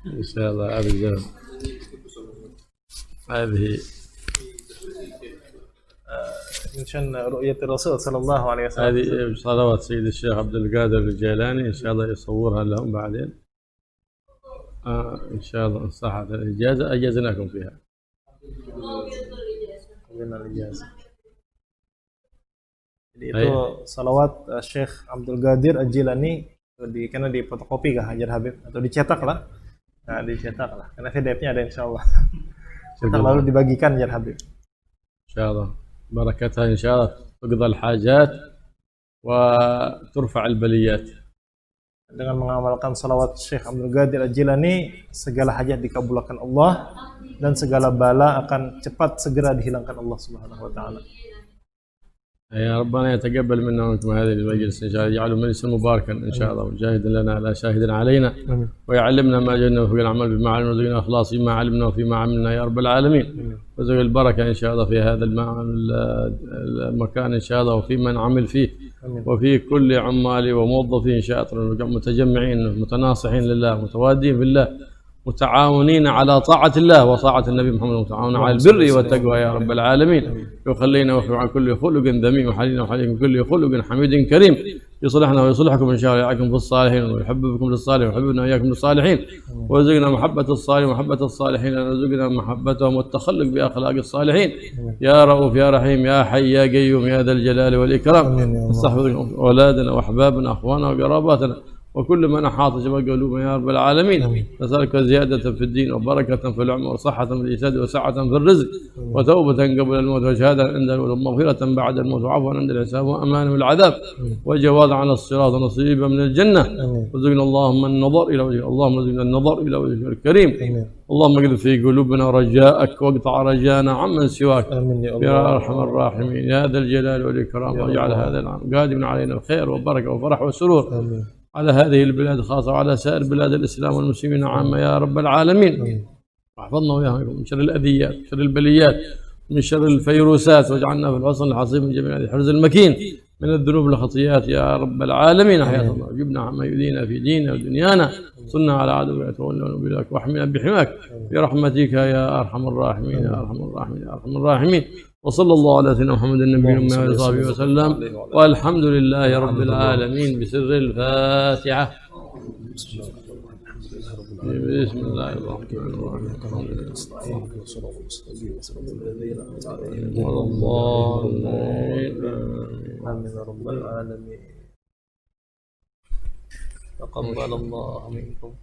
إن شاء الله هذه الجنة. هذه من رؤية الرسول صلى الله عليه وسلم. هذه صلوات سيد الشيخ عبد القادر الجيلاني، إن شاء الله يصورها لهم بعدين. إن شاء الله إن صحت الإجازة أجزناكم فيها. Jadi itu salawat Syekh Abdul Qadir Al-Jilani karena di fotokopi kah Hajar Habib atau dicetak lah. Nah, dicetak lah. Karena PDF-nya ada insyaallah. Cetak lalu dibagikan Hajar Habib. Insyaallah. Barakatah insyaallah tuqdha al-hajat wa turfa' al-baliyat. Dengan mengamalkan salawat Syekh Abdul Qadir Al-Jilani, segala hajat dikabulkan Allah dan segala bala akan cepat segera dihilangkan Allah Subhanahu wa taala. يا ربنا يتقبل منا ومنكم هذه المجلس ان شاء الله، يجعله مجلسا مباركا ان شاء الله، وجاهدا لنا لا شاهدا علينا، ويعلمنا ما جهلنا في العمل بما علمنا، وزينا اخلاص فيما علمنا وفيما عملنا يا رب العالمين، وزي البركه ان شاء الله في هذا المكان ان شاء الله، وفي من عمل فيه، وفي كل عمالي وموظفين ان شاء الله، متجمعين متناصحين لله متوادين في الله متعاونين على طاعة الله وطاعة النبي محمد، متعاونين على البر والتقوى يا رب العالمين، يخلينا ويخلي عن كل خلق ذميم، وحلينا وحليكم كل خلق حميد كريم، يصلحنا ويصلحكم إن شاء الله، يعاكم في الصالحين ويحببكم للصالحين ويحببنا إياكم للصالحين، ويرزقنا محبة الصالحين ومحبة الصالحين، ويرزقنا محبتهم والتخلق بأخلاق الصالحين يا رؤوف يا رحيم يا حي يا قيوم يا ذا الجلال والإكرام، استحفظ أولادنا وأحبابنا وأخواننا وقراباتنا وكل من أحاط جمع قلوبنا يا رب العالمين، نسألك زيادة في الدين وبركة في العمر وصحة في الجسد وسعة في الرزق وتوبة قبل الموت وشهادة عند الموت ومغفرة بعد الموت وعفوا عند الحساب وأمان من العذاب وجواز عن الصراط ونصيبا من الجنة، وارزقنا اللهم النظر إلى وجهك، اللهم ارزقنا النظر إلى وجهك الكريم، اللهم اقذف في قلوبنا رجاءك واقطع رجانا عمن سواك يا أرحم الراحمين يا ذا الجلال والإكرام، واجعل هذا العام قادما علينا الخير والبركة والفرح والسرور على هذه البلاد خاصة وعلى سائر بلاد الإسلام والمسلمين عامة يا رب العالمين، واحفظنا وإياكم من شر الأذيات من شر البليات من شر الفيروسات، واجعلنا في الحصن الحصين من جميع الحرز المكين من الذنوب والخطيئات يا رب العالمين، حياة الله جبنا عما يؤذينا في ديننا ودنيانا، صلنا على عدوك تولنا بلاك واحمنا بحماك برحمتك يا أرحم الراحمين يا أرحم الراحمين يا أرحم الراحمين، وصلى الله على سيدنا محمد النبي وعلى آله وصحبه وسلم، والحمد لله رب العالمين بسر الفاتحة. بسم الله الرحمن الرحيم. آمين يا رب العالمين. تقبل الله منكم.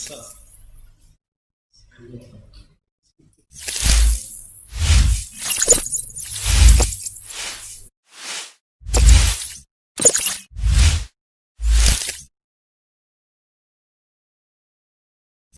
Sa.